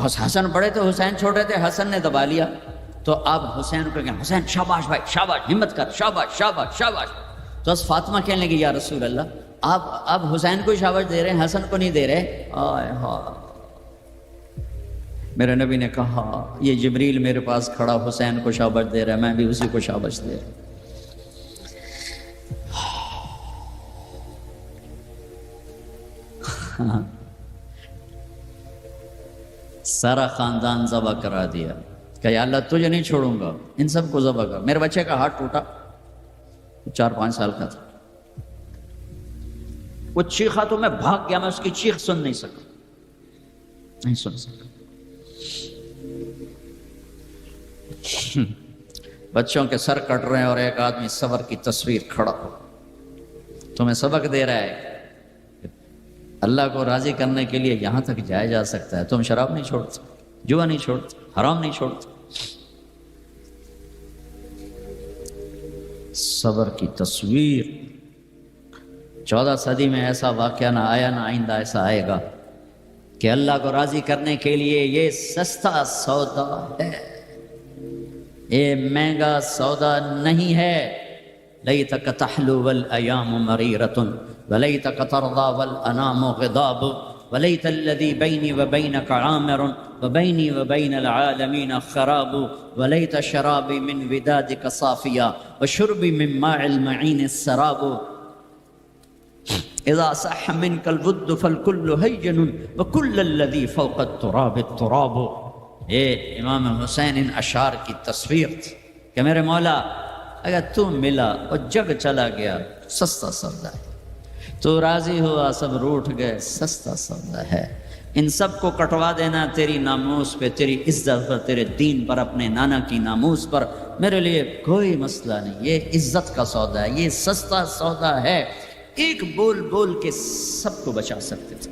S1: حسن بڑے تھے، حسین چھوٹے تھے، حسن نے دبا لیا تو اب حسین کو کہا حسین شاباش بھائی شاباش، ہمت کر، شاباش شاباش شاباش۔ تو اس فاطمہ کہنے لگی یا رسول اللہ آپ حسین کو شاباش دے رہے ہیں، حسن کو نہیں دے رہے۔ آئے ہاں، میرے نبی نے کہا یہ جبریل میرے پاس کھڑا حسین کو شاباش دے رہا ہے، میں بھی اسی کو شاباش دے رہا ہوں۔ سارا خاندان ذبح کرا دیا کہ یا اللہ تجھے نہیں چھوڑوں گا، ان سب کو ذبح کر۔ میرے بچے کا ہاتھ ٹوٹا، 4-5 سال کا تھا، وہ چیخا تو میں بھاگ گیا، میں اس کی چیخ سن نہیں سکا، نہیں سن سکا۔ بچوں کے سر کٹ رہے ہیں اور ایک آدمی صبر کی تصویر کھڑا ہو تمہیں سبق دے رہا ہے اللہ کو راضی کرنے کے لیے یہاں تک جایا جا سکتا ہے، تم شراب نہیں چھوڑتے، جوا نہیں چھوڑتے، حرام نہیں چھوڑتے۔ صبر کی تصویر، 14 صدی میں ایسا واقعہ نہ آیا، نہ آئندہ ایسا آئے گا کہ اللہ کو راضی کرنے کے لیے یہ سستا سودا ہے، یہ مہنگا سودا نہیں ہے۔ لیتک تحلو والایام مریرۃ ولیتک ترضی والانام غضاب ولیت الذی بینی وبینک عامر وبینی وبین العالمین خراب ولیت شرابی من ودادک صافیا وشربی من ماء المعین السراب اذا صح منک الود فالکل ہین وکل الذی فوق التراب التراب۔ یہ امام حسین ان اشعار کی تصویر تھی کہ میرے مولا اگر تو ملا اور جگ چلا گیا سستا سودا ہے، تو راضی ہوا سب روٹھ گئے سستا سودا ہے۔ ان سب کو کٹوا دینا تیری ناموس پہ، تیری عزت پر، تیرے دین پر، اپنے نانا کی ناموس پر میرے لیے کوئی مسئلہ نہیں، یہ عزت کا سودا ہے، یہ سستا سودا ہے۔ ایک بول بول کے سب کو بچا سکتے تھے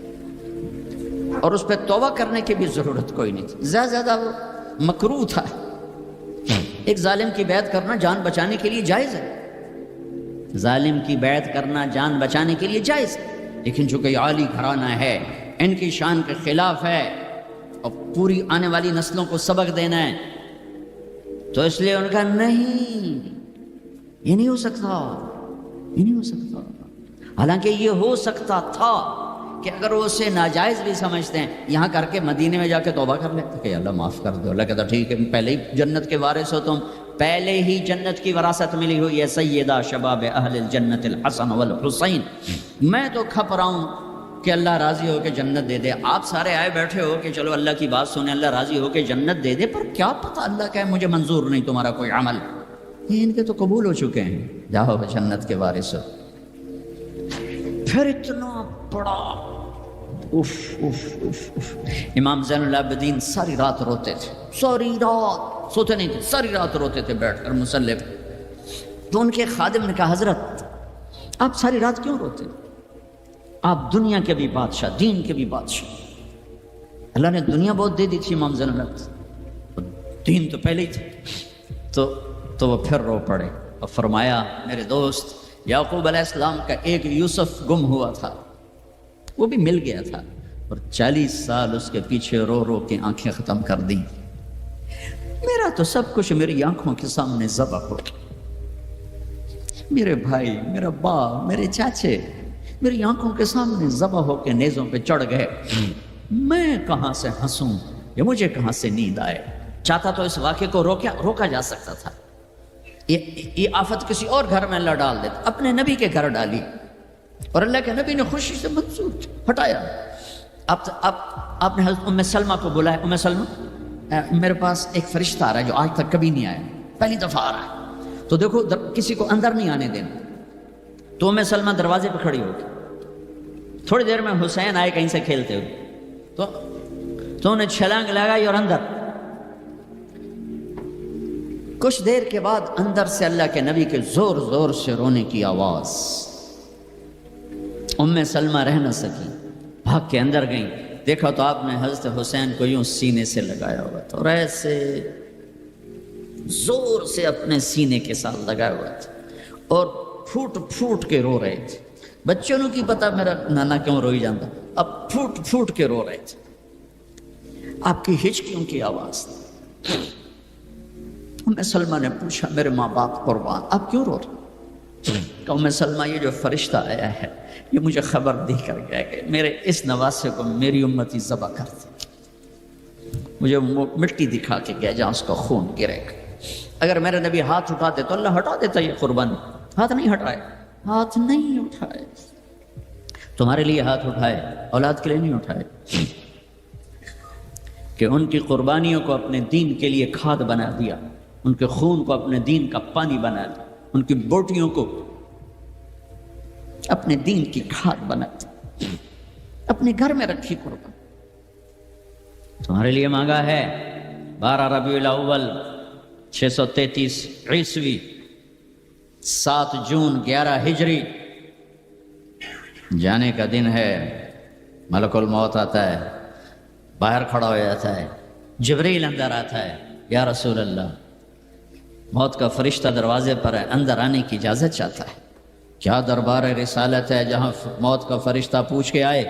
S1: اور اس پہ توبہ کرنے کی بھی ضرورت کوئی نہیں تھی، زیادہ وہ مکروہ تھا۔ ایک ظالم کی بیعت کرنا جان بچانے کے لیے جائز ہے، ظالم کی بیعت کرنا جان بچانے کے لیے جائز ہے، لیکن چونکہ یہ عالی گھرانہ ہے، ان کی شان کے خلاف ہے اور پوری آنے والی نسلوں کو سبق دینا ہے، تو اس لیے ان کا نہیں، یہ نہیں ہو سکتا، یہ نہیں ہو سکتا۔ حالانکہ یہ ہو سکتا تھا کہ اگر وہ اسے ناجائز بھی سمجھتے ہیں، یہاں کر کے مدینے میں جا کے توبہ کر لیتے کہ اللہ معاف کر دو۔ اللہ کہتا ٹھیک ہے، پہلے ہی جنت کے وارث ہو تم، پہلے ہی جنت کی وراثت ملی ہوئی ہے، سیدہ شباب اہل الجنت الحسن والحسین۔ میں تو کھپ رہا ہوں کہ اللہ راضی ہو کے جنت دے دے، آپ سارے آئے بیٹھے ہو کہ چلو اللہ کی بات سنیں، اللہ راضی ہو کے جنت دے دے، پر کیا پتہ اللہ کہے مجھے منظور نہیں تمہارا کوئی عمل، یہ ان کے تو قبول ہو چکے ہیں، جاؤ جنت کے وارث ہو۔ پھر اتنا بڑا اف اف اف اف۔ امام زین العابدین ساری رات روتے تھے، ساری رات سوتے نہیں تھے، ساری رات روتے تھے بیٹھ کر مصلی پہ۔ تو ان کے خادم نے کہا حضرت آپ ساری رات کیوں روتے؟ آپ دنیا کے بھی بادشاہ، دین کے بھی بادشاہ، اللہ نے دنیا بہت دے دی تھی امام زین العابدین، دین تو پہلے ہی تھے۔ تو وہ پھر رو پڑے اور فرمایا میرے دوست یعقوب علیہ السلام کا ایک یوسف گم ہوا تھا، وہ بھی مل گیا تھا، اور 40 سال اس کے پیچھے رو رو کے آنکھیں ختم کر دیں، میرا تو سب کچھ میری آنکھوں کے سامنے ذبح ہو، میرے بھائی، میرا باپ، میرے چاچے میری آنکھوں کے سامنے ذبح ہو کے نیزوں پہ چڑھ گئے، میں کہاں سے ہنسوں یا مجھے کہاں سے نیند آئے؟ چاہتا تو اس واقعے کو روکا جا سکتا تھا، یہ آفت کسی اور گھر میں اللہ ڈال دیتا، اپنے نبی کے گھر ڈالی، اور اللہ کے نبی نے خوشی سے منظور ہٹایا۔ آپ نے حضرت ام سلمہ کو بلایا، ام سلمہ میرے پاس ایک فرشتہ آ رہا ہے جو آج تک کبھی نہیں آیا، پہلی دفعہ آ رہا ہے، تو دیکھو کسی کو اندر نہیں آنے دینا۔ تو ام سلمہ دروازے پہ کھڑی ہو گئی، تھوڑی دیر میں حسین آئے کہیں سے کھیلتے ہوئے، تو انہیں چھلانگ لگائی اور اندر۔ کچھ دیر کے بعد اندر سے اللہ کے نبی کے زور زور سے رونے کی آواز، ام سلمہ رہ نہ سکی، بھاگ کے اندر گئیں، دیکھا تو آپ نے حضرت حسین کو یوں سینے سے لگایا ہوا تھا، اور ایسے زور سے اپنے سینے کے ساتھ لگایا ہوا تھا، اور پھوٹ پھوٹ کے رو رہے تھے. بچوں نوں کی پتا میرا نانا کیوں روئی جاتا, اب پھوٹ پھوٹ کے رو رہے تھے. آپ کی ہچکیوں کی آواز. سلمہ نے پوچھا میرے ماں باپ قربان آپ کیوں رو رہے؟ کہ سلمہ یہ جو فرشتہ آیا ہے یہ مجھے خبر دے کر گیا کہ میرے اس نواسے کو میری امتی ذبح کر دی. مجھے مٹی دکھا کے گیا جہاں اس کا خون گرے گا. اگر میرے نبی ہاتھ اٹھاتے تو اللہ ہٹا دیتا یہ قربانی. ہاتھ نہیں ہٹائے, ہاتھ نہیں اٹھائے. تمہارے لیے ہاتھ اٹھائے, اولاد کے لیے نہیں اٹھائے, کہ ان کی قربانیوں کو اپنے دین کے لیے کھاد بنا دیا, ان کے خون کو اپنے دین کا پانی بنا دیا, ان کی بوٹیوں کو اپنے دین کی کھاد بنا دی, اپنے گھر میں رکھی قربان. تمہارے لیے مانگا ہے 12 ربیع الاول 633 عیسوی 7 جون 11 ہجری جانے کا دن ہے. ملک الموت آتا ہے, باہر کھڑا ہو جاتا ہے, جبریل اندر آتا ہے, یا رسول اللہ موت کا فرشتہ دروازے پر ہے, اندر آنے کی اجازت چاہتا ہے. کیا دربار رسالت ہے جہاں موت کا فرشتہ پوچھ کے آئے.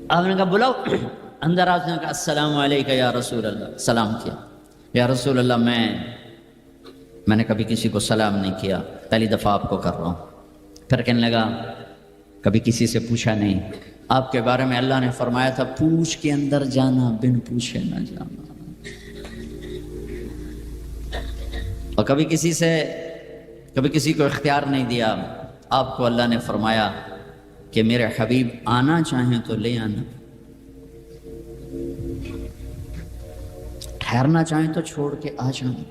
S1: آپ نے کہا بلاؤ. اندر آپ نے کہا السلام علیکم یا رسول اللہ. سلام کیا. یا رسول اللہ میں نے کبھی کسی کو سلام نہیں کیا, پہلی دفعہ آپ کو کر رہا ہوں. پھر کہنے لگا کبھی کسی سے پوچھا نہیں, آپ کے بارے میں اللہ نے فرمایا تھا پوچھ کے اندر جانا بن پوچھے نہ جانا. اور کبھی کسی کو اختیار نہیں دیا. آپ کو اللہ نے فرمایا کہ میرے حبیب آنا چاہیں تو لے آنا, ٹھہرنا چاہیں تو چھوڑ کے آ جانا.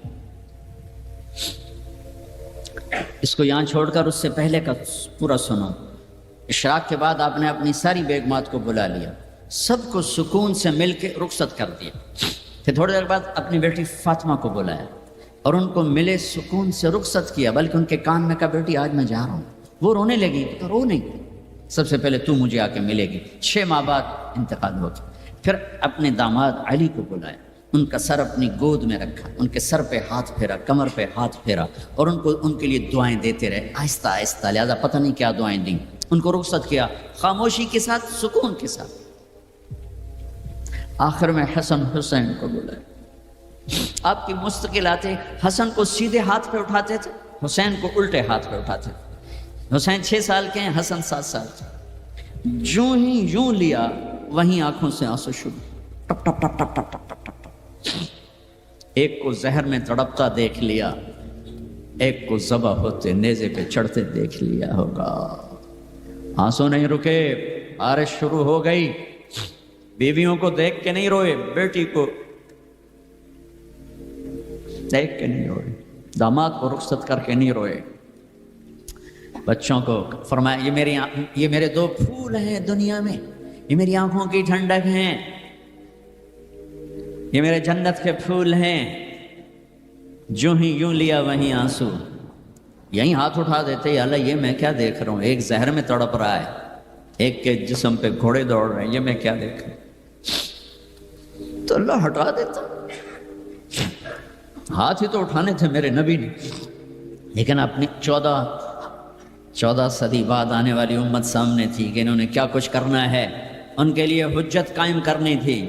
S1: اس کو یہاں چھوڑ کر اس سے پہلے کا پورا سنو. اشراق کے بعد آپ نے اپنی ساری بیگمات کو بلا لیا, سب کو سکون سے مل کے رخصت کر دیا. پھر تھوڑی دیر بعد اپنی بیٹی فاطمہ کو بلایا اور ان کو ملے سکون سے رخصت کیا, بلکہ ان کے کان میں کہا بیٹی آج میں جا رہا ہوں. وہ رونے لگی تو رو نہیں, سب سے پہلے تو مجھے آ کے ملے گی. 6 ماہ بعد انتقال ہو گیا. پھر اپنے داماد علی کو بلایا, ان کا سر اپنی گود میں رکھا, ان کے سر پہ ہاتھ پھیرا, کمر پہ ہاتھ پھیرا, اور ان کے لیے دعائیں دیتے رہے آہستہ آہستہ. لہذا پتہ نہیں کیا دعائیں دیں. ان کو رخصت کیا خاموشی کے ساتھ, سکون کے ساتھ. آخر میں حسن حسین کو بلایا. آپ کی مستقل آتے حسن کو سیدھے ہاتھ پہ اٹھاتے تھے, حسین کو الٹے ہاتھ پہ اٹھاتے تھے. حسین 6 سال کے ہیں, حسن 7 سال کے. جو ہی یوں لیا وہیں آنکھوں سے آنسو شروع, ٹپ ٹپ ٹپ ٹپ ٹپ ٹپ ٹپ ٹپ. ایک کو زہر میں تڑپتا دیکھ لیا, ایک کو ذبح ہوتے نیزے پہ چڑھتے دیکھ لیا ہوگا. آنسو نہیں رکے, بارش شروع ہو گئی. بیویوں کو دیکھ کے نہیں روئے, بیٹی کو دیکھ کے نہیں روئے, داماد کو رخصت کر کے نہیں روئے. بچوں کو فرمایا یہ میرے 2 پھول ہیں دنیا میں, یہ میری آنکھوں کی ٹھنڈک ہیں, یہ میرے جنت کے پھول ہیں. جو ہی یوں لیا وہیں آنسو. یہیں ہاتھ اٹھا دیتے, یا اللہ یہ میں کیا دیکھ رہا ہوں, ایک زہر میں تڑپ رہا ہے, ایک کے جسم پہ گھوڑے دوڑ رہے ہیں, یہ میں کیا دیکھ رہا ہوں. تو اللہ ہٹا دیتا. ہاتھ ہی تو اٹھانے تھے میرے نبی نے, لیکن اپنی 14 صدی بعد آنے والی امت سامنے تھی کہ انہوں نے کیا کچھ کرنا ہے. ان کے لیے حجت قائم کرنی تھی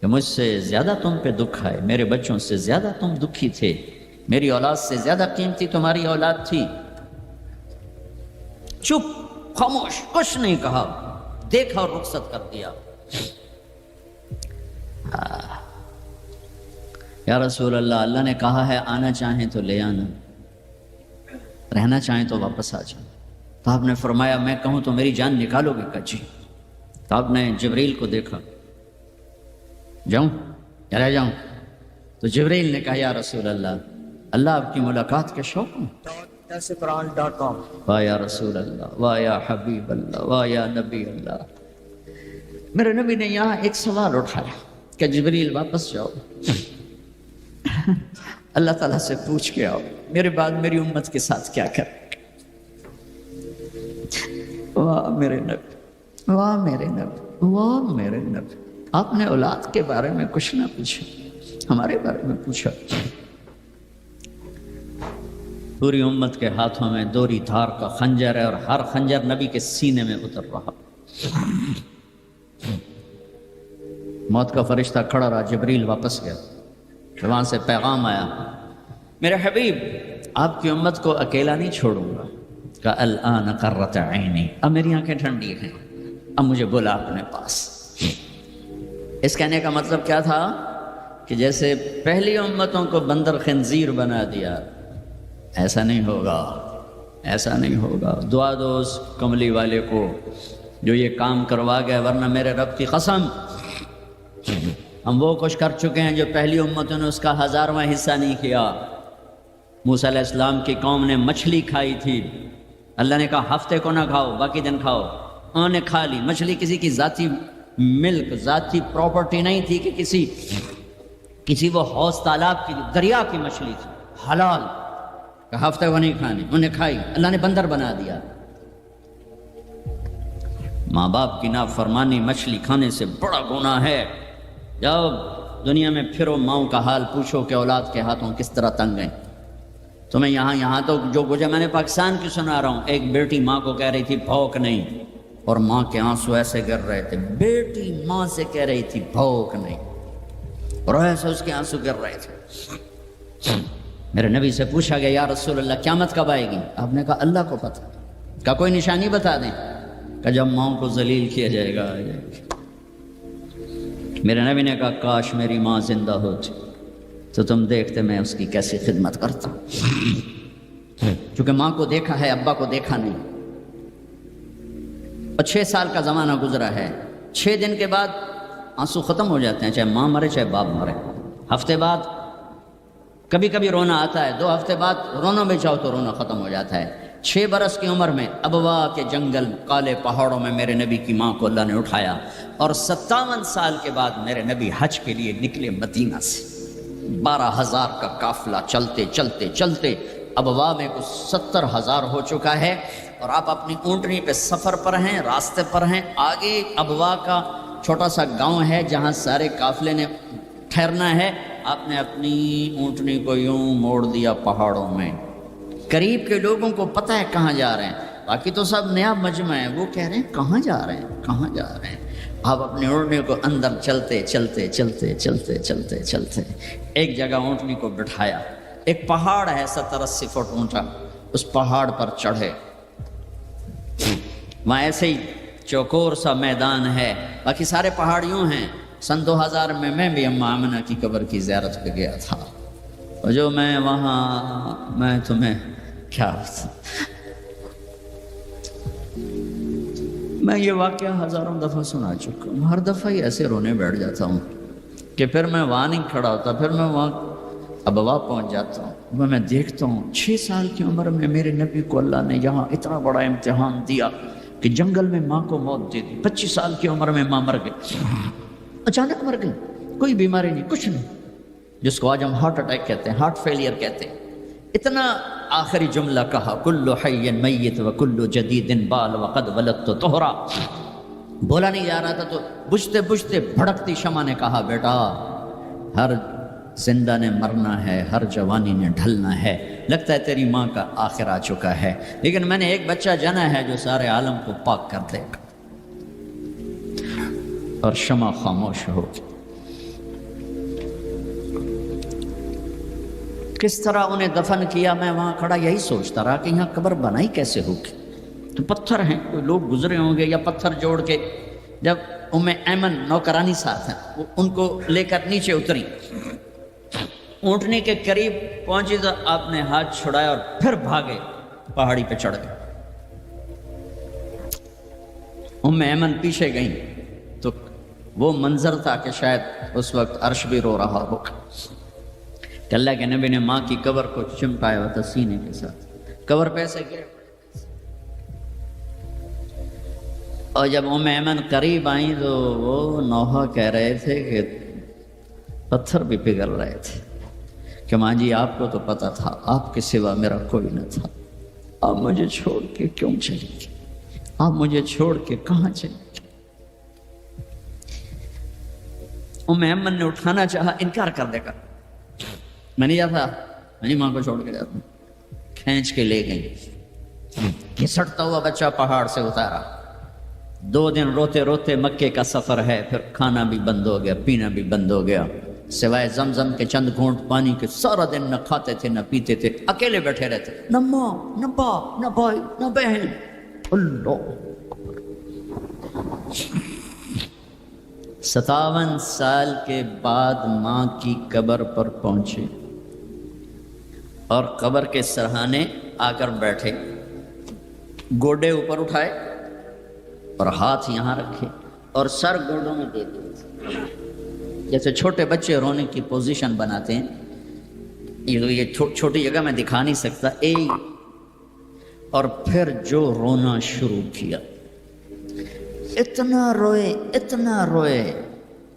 S1: کہ مجھ سے زیادہ تم پہ دکھ آئے, میرے بچوں سے زیادہ تم دکھی تھے, میری اولاد سے زیادہ قیمتی تمہاری اولاد تھی. چپ, خاموش, کچھ نہیں کہا, دیکھا اور رخصت کر دیا. یا رسول اللہ, اللہ نے کہا ہے آنا چاہیں تو لے آنا, رہنا چاہیں تو واپس آ جاؤ. تو آپ نے فرمایا میں کہوں تو میری جان نکالو گے؟ کہا جی. تو آپ نے جبریل کو دیکھا, جاؤں یا رہ جاؤں؟ تو جبریل نے کہا یا رسول اللہ آپ کی ملاقات کے شوق میں. واہ یا رسول اللہ, واہ یا حبیب اللہ, واہ یا نبی اللہ. میرے نبی نے یہاں ایک سوال اٹھایا کہ جبریل واپس جاؤ, اللہ تعالیٰ سے پوچھ کے آؤ میرے بعد میری امت کے ساتھ کیا کریں. واہ میرے نبی, واہ میرے نبی, واہ میرے نبی. آپ نے اولاد کے بارے میں کچھ نہ پوچھا, ہمارے بارے میں پوچھا. پوری امت کے ہاتھوں میں دوری دھار کا خنجر ہے اور ہر خنجر نبی کے سینے میں اتر رہا. موت کا فرشتہ کھڑا رہا. جبریل واپس گیا. وہاں سے پیغام آیا, میرے حبیب آپ کی امت کو اکیلا نہیں چھوڑوں گا. کہ الآن قرۃ عینی, اب میری آنکھیں ٹھنڈی ہیں, اب مجھے بلا اپنے پاس. اس کہنے کا مطلب کیا تھا کہ جیسے پہلی امتوں کو بندر خنزیر بنا دیا, ایسا نہیں ہوگا, ایسا نہیں ہوگا. دعا دو اس کملی والے کو جو یہ کام کروا گیا, ورنہ میرے رب کی قسم ہم وہ کچھ کر چکے ہیں جو پہلی امتوں نے اس کا 1000واں حصہ نہیں کیا. موسیٰ علیہ السلام کی قوم نے مچھلی کھائی تھی, اللہ نے کہا ہفتے کو نہ کھاؤ, باقی دن کھاؤ. انہوں نے کھا لی. مچھلی کسی کی ذاتی ملک, ذاتی پراپرٹی نہیں تھی کہ کسی وہ حوض تالاب کی, دریا کی مچھلی تھی, حلال. کہ ہفتے کو نہیں کھانی, انہوں نے کھائی, اللہ نے بندر بنا دیا. ماں باپ کی نافرمانی مچھلی کھانے سے بڑا گناہ ہے. جاؤ دنیا میں پھرو, ماؤں کا حال پوچھو کہ اولاد کے ہاتھوں کس طرح تنگ ہیں. تمہیں یہاں تو جو گزرا, میں نے پاکستان کی سنا رہا ہوں. ایک بیٹی ماں کو کہہ رہی تھی بھوک نہیں, اور ماں کے آنسو ایسے گر رہے تھے. بیٹی ماں سے کہہ رہی تھی بھوک نہیں, اور ایسے اس کے آنسو گر رہے تھے. میرے نبی سے پوچھا گیا یا رسول اللہ قیامت کب آئے گی؟ آپ نے کہا اللہ کو پتہ. کہا کوئی نشانی بتا دیں. کہ جب ماؤں کو ذلیل کیا جائے گا, آ جائے گی. میرے نبی نے کہا کاش میری ماں زندہ ہوتی تو تم دیکھتے میں اس کی کیسی خدمت کرتا. چونکہ ماں کو دیکھا ہے, ابا کو دیکھا نہیں. اور 6 سال کا زمانہ گزرا ہے. 6 دن کے بعد آنسو ختم ہو جاتے ہیں, چاہے ماں مرے چاہے باپ مرے. ہفتے بعد کبھی کبھی رونا آتا ہے, 2 ہفتے بعد رونا بھی چاہو تو رونا ختم ہو جاتا ہے. 6 برس کی عمر میں ابوا کے جنگل کالے پہاڑوں میں میرے نبی کی ماں کو اللہ نے اٹھایا, اور 57 سال کے بعد میرے نبی حج کے لیے نکلے مدینہ سے. 12,000 کا قافلہ چلتے چلتے چلتے ابوا میں کچھ 70,000 ہو چکا ہے. اور آپ اپنی اونٹنی پہ سفر پر ہیں, راستے پر ہیں. آگے ابوا کا چھوٹا سا گاؤں ہے جہاں سارے قافلے نے ٹھہرنا ہے. آپ نے اپنی اونٹنی کو یوں موڑ دیا پہاڑوں میں. قریب کے لوگوں کو پتہ ہے کہاں جا رہے ہیں, باقی تو سب نیا مجمع ہے. وہ کہہ رہے ہیں کہاں جا رہے ہیں, کہاں جا رہے ہیں. آپ اپنے اونٹنی کو اندر چلتے چلتے چلتے چلتے چلتے چلتے ایک جگہ اونٹنی کو بٹھایا. ایک پہاڑ ہے 70-80 فٹ اونچا, اس پہاڑ پر چڑھے. وہاں ایسے ہی چوکور سا میدان ہے, باقی سارے پہاڑ یوں ہیں. سن 2000 میں بھی اماں آمنہ کی قبر کی زیارت پہ گیا تھا. اور جو میں وہاں, میں تمہیں کیا میں یہ واقعہ ہزاروں دفعہ سنا چکا ہوں. ہر دفعہ ہی ایسے رونے بیٹھ جاتا ہوں کہ پھر میں وہاں نہیں کھڑا ہوتا, پھر میں وہاں ابوا پہنچ جاتا ہوں. میں دیکھتا ہوں 6 سال کی عمر میں میرے نبی کو اللہ نے یہاں اتنا بڑا امتحان دیا کہ جنگل میں ماں کو موت دے دی. 25 سال کی عمر میں ماں مر گئی, اچانک مر گئی, کوئی بیماری نہیں, کچھ نہیں, جس کو آج ہم ہارٹ اٹیک کہتے ہیں, ہارٹ فیلئر کہتے ہیں. اتنا آخری جملہ کہا کل حی میت و کل جدید بال وقد ولدت طہرا. بولا نہیں جا رہا تھا تو بجھتے بجھتے بھڑکتی شمع نے کہا بیٹا ہر زندہ نے مرنا ہے, ہر جوانی نے ڈھلنا ہے. لگتا ہے تیری ماں کا آخر آ چکا ہے, لیکن میں نے ایک بچہ جنا ہے جو سارے عالم کو پاک کر دے گا. اور شمع خاموش ہو گئی. کس طرح انہیں دفن کیا, میں وہاں کھڑا یہی سوچتا رہا کہ یہاں قبر بنائی کیسے ہوگی. تو پتھر ہیں, کوئی لوگ گزرے ہوں گے یا پتھر جوڑ کے. جب ایمن نوکرانی ساتھ ہیں, وہ ان کو لے کر نیچے اتری, اونٹنے کے قریب پہنچی تو آپ نے ہاتھ چھڑایا اور پھر بھاگے, پہاڑی پہ چڑھ گئے. ایمن پیچھے گئیں تو وہ منظر تھا کہ شاید اس وقت عرش بھی رو رہا ہوگا کہ اللہ کے نبی نے ماں کی قبر کو چمٹایا ہوا تھا سینے کے ساتھ. قبر پہ سے گرے, اور جب ایمن قریب آئیں تو وہ نوحہ کہہ رہے تھے کہ پتھر بھی پگھل رہے تھے کہ ماں جی آپ کو تو پتا تھا آپ کے سوا میرا کوئی نہ تھا, آپ مجھے چھوڑ کے کیوں چلی گئی, آپ مجھے چھوڑ کے کہاں چلی گئی. ایمن نے اٹھانا چاہا, انکار کر دے گا, میں نہیں جاتا, میں نہیں ماں کو چھوڑ کے جاتا. کھینچ کے لے گئی، گھسٹتا ہوا بچہ پہاڑ سے اتارا. 2 دن روتے روتے مکے کا سفر ہے، پھر کھانا بھی بند ہو گیا، پینا بھی بند ہو گیا، سوائے زمزم کے چند گھونٹ پانی کے سارا دن نہ کھاتے تھے نہ پیتے تھے، اکیلے بیٹھے رہتے، نہ ماں نہ باپ نہ بھائی نہ بہن. اللہ 57 سال کے بعد ماں کی قبر پر پہنچے اور قبر کے سرہانے آ کر بیٹھے، گوڈے اوپر اٹھائے اور ہاتھ یہاں رکھے اور سر گوڈوں میں دے دیے، جیسے چھوٹے بچے رونے کی پوزیشن بناتے ہیں. یہ چھوٹی جگہ میں دکھا نہیں سکتا. اور پھر جو رونا شروع کیا، اتنا روئے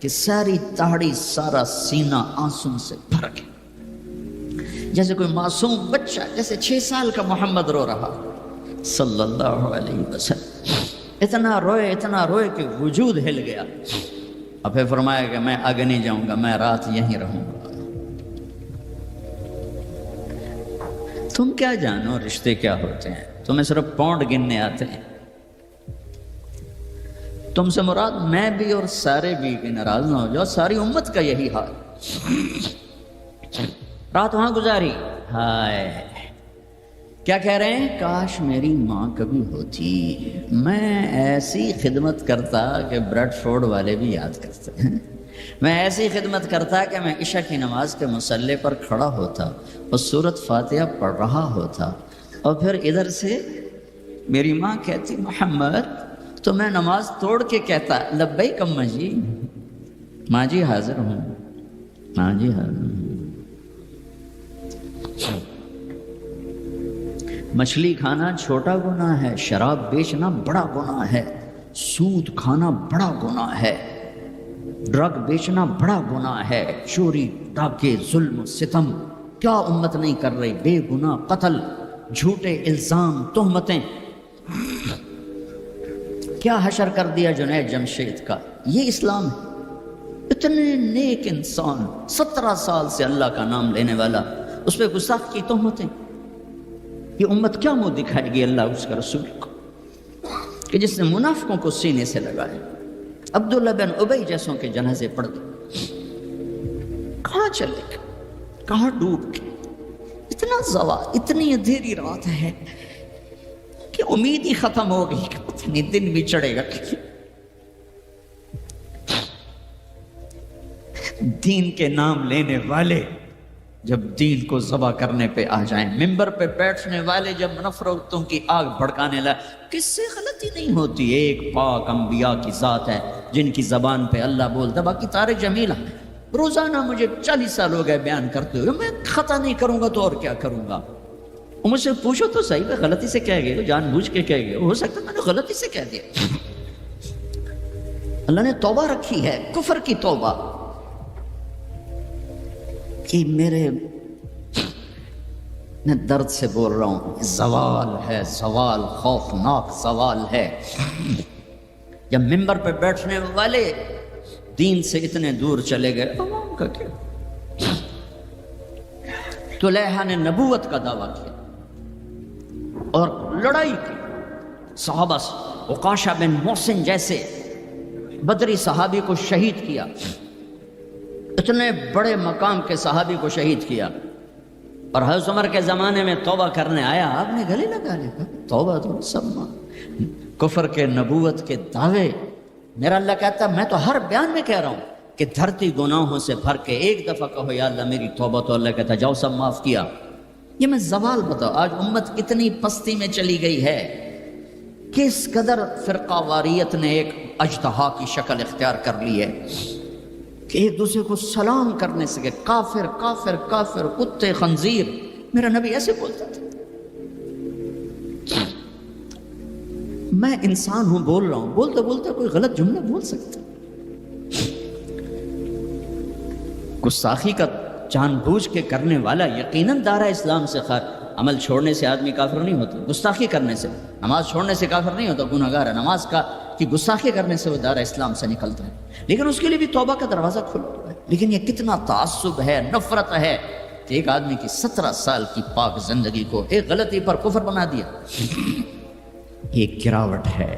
S1: کہ ساری تہاڑی سارا سینہ آنسوں سے بھر گیا، جیسے کوئی معصوم بچہ، جیسے 6 سال کا محمد رو رہا صلی اللہ علیہ وسلم. اتنا روئے کہ وجود ہل گیا. اور پھر فرمایا کہ میں آگے نہیں جاؤں گا، میں رات یہیں رہوں گا. تم کیا جانو رشتے کیا ہوتے ہیں، تمہیں صرف پاؤنڈ گننے آتے ہیں. تم سے مراد میں بھی اور سارے بھی، کہ ناراض نہ ہو جاؤ، ساری امت کا یہی حال. رات وہاں گزاری، ہائے کیا کہہ رہے ہیں، کاش میری ماں کبھی ہوتی، میں ایسی خدمت کرتا کہ بریڈ فورڈ والے بھی یاد کرتے ہیں، میں ایسی خدمت کرتا کہ میں عشاء کی نماز کے مصلے پر کھڑا ہوتا اور سورۃ فاتحہ پڑھ رہا ہوتا، اور پھر ادھر سے میری ماں کہتی محمد، تو میں نماز توڑ کے کہتا لبیک اماں جی، ماں جی حاضر ہوں، ماں جی حاضر ہوں. مچھلی کھانا چھوٹا گناہ ہے، شراب بیچنا بڑا گناہ ہے، سود کھانا بڑا گناہ ہے، ڈرگ بیچنا بڑا گناہ ہے، چوری ڈاکے ظلم ستم کیا امت نہیں کر رہی، بے گناہ قتل، جھوٹے الزام تہمتیں، کیا حشر کر دیا جنید جمشید کا. یہ اسلام ہے. اتنے نیک انسان، 17 سال سے اللہ کا نام لینے والا، اس پہ گستاخ کی تہمتیں. یہ امت کیا منہ دکھائے گی اللہ اس کے رسول کو، کہ جس نے منافقوں کو سینے سے لگائے، عبداللہ بن ابی جیسوں کے جنازے پڑھ گئے. کہاں چلے گئے، کہاں ڈوب گئے. اتنا زوال، اتنی اندھیری رات ہے کہ امید ہی ختم ہو گئی کہ پتہ نہیں دن بھی چڑھے گا. دین کے نام لینے والے جب دین کو ذبح کرنے پہ آ جائیں، ممبر پہ بیٹھنے والے جب نفرتوں کی آگ بھڑکانے لائے، کس سے غلطی نہیں ہوتی. ایک پاک انبیاء کی ذات ہے جن کی زبان پہ اللہ بولتا. باقی تارے جمیلہ روزانہ مجھے 40 سال ہو گئے بیان کرتے ہوئے، میں خطا نہیں کروں گا تو اور کیا کروں گا. مجھ سے پوچھو تو صحیح، میں غلطی سے کہہ گئے، جان بوجھ کے کہہ گئے، ہو سکتا میں نے غلطی سے کہہ دیا. اللہ نے توبہ رکھی ہے، کفر کی توبہ. کہ میرے میں درد سے بول رہا ہوں، زوال ہے، زوال خوفناک زوال ہے. جب ممبر پہ بیٹھنے والے دین سے اتنے دور چلے گئے، عوام کا کیا. طلحہ نے نبوت کا دعویٰ کیا اور لڑائی کی صحابہ سے. عکاشہ بن محسن جیسے بدری صحابی کو شہید کیا، اتنے بڑے مقام کے صحابی کو شہید کیا. اور حضرت عمر کے زمانے میں توبہ کرنے آیا، آپ نے گلے لگا لیا، توبہ تو سب کفر کے نبوت کے دعوے. میرا اللہ کہتا ہے میں تو ہر بیان میں کہہ رہا ہوں کہ دھرتی گناہوں سے بھر کے ایک دفعہ کہو یا اللہ میری توبہ، تو اللہ کہتا ہے جاؤ سب معاف کیا. یہ میں زوال بتاؤ. آج امت کتنی پستی میں چلی گئی ہے، کس قدر فرقہ واریت نے ایک اجتہا کی شکل اختیار کر لی ہے کہ ایک دوسرے کو سلام کرنے سے کافر کافر کافر، کتے خنزیر. میرا نبی ایسے بولتا تھا. میں انسان ہوں، بول رہا ہوں، بولتے بولتے کوئی غلط جملہ بول سکتا. گستاخی کا جان بوجھ کے کرنے والا یقیناً دائرہ اسلام سے عمل چھوڑنے سے آدمی کافر نہیں ہوتا، گستاخی کرنے سے، نماز چھوڑنے سے کافر نہیں ہوتا، گناہگار ہے. نماز کی گستاخی کرنے سے وہ دائرہ اسلام سے نکلتا ہے، لیکن اس کے لیے بھی توبہ کا دروازہ کھلا ہوا ہے. لیکن یہ کتنا تعصب ہے، نفرت ہے. کہ ایک آدمی کی 17 سال کی پاک زندگی کو ایک غلطی پر کفر بنا دیا. یہ گراوٹ ہے،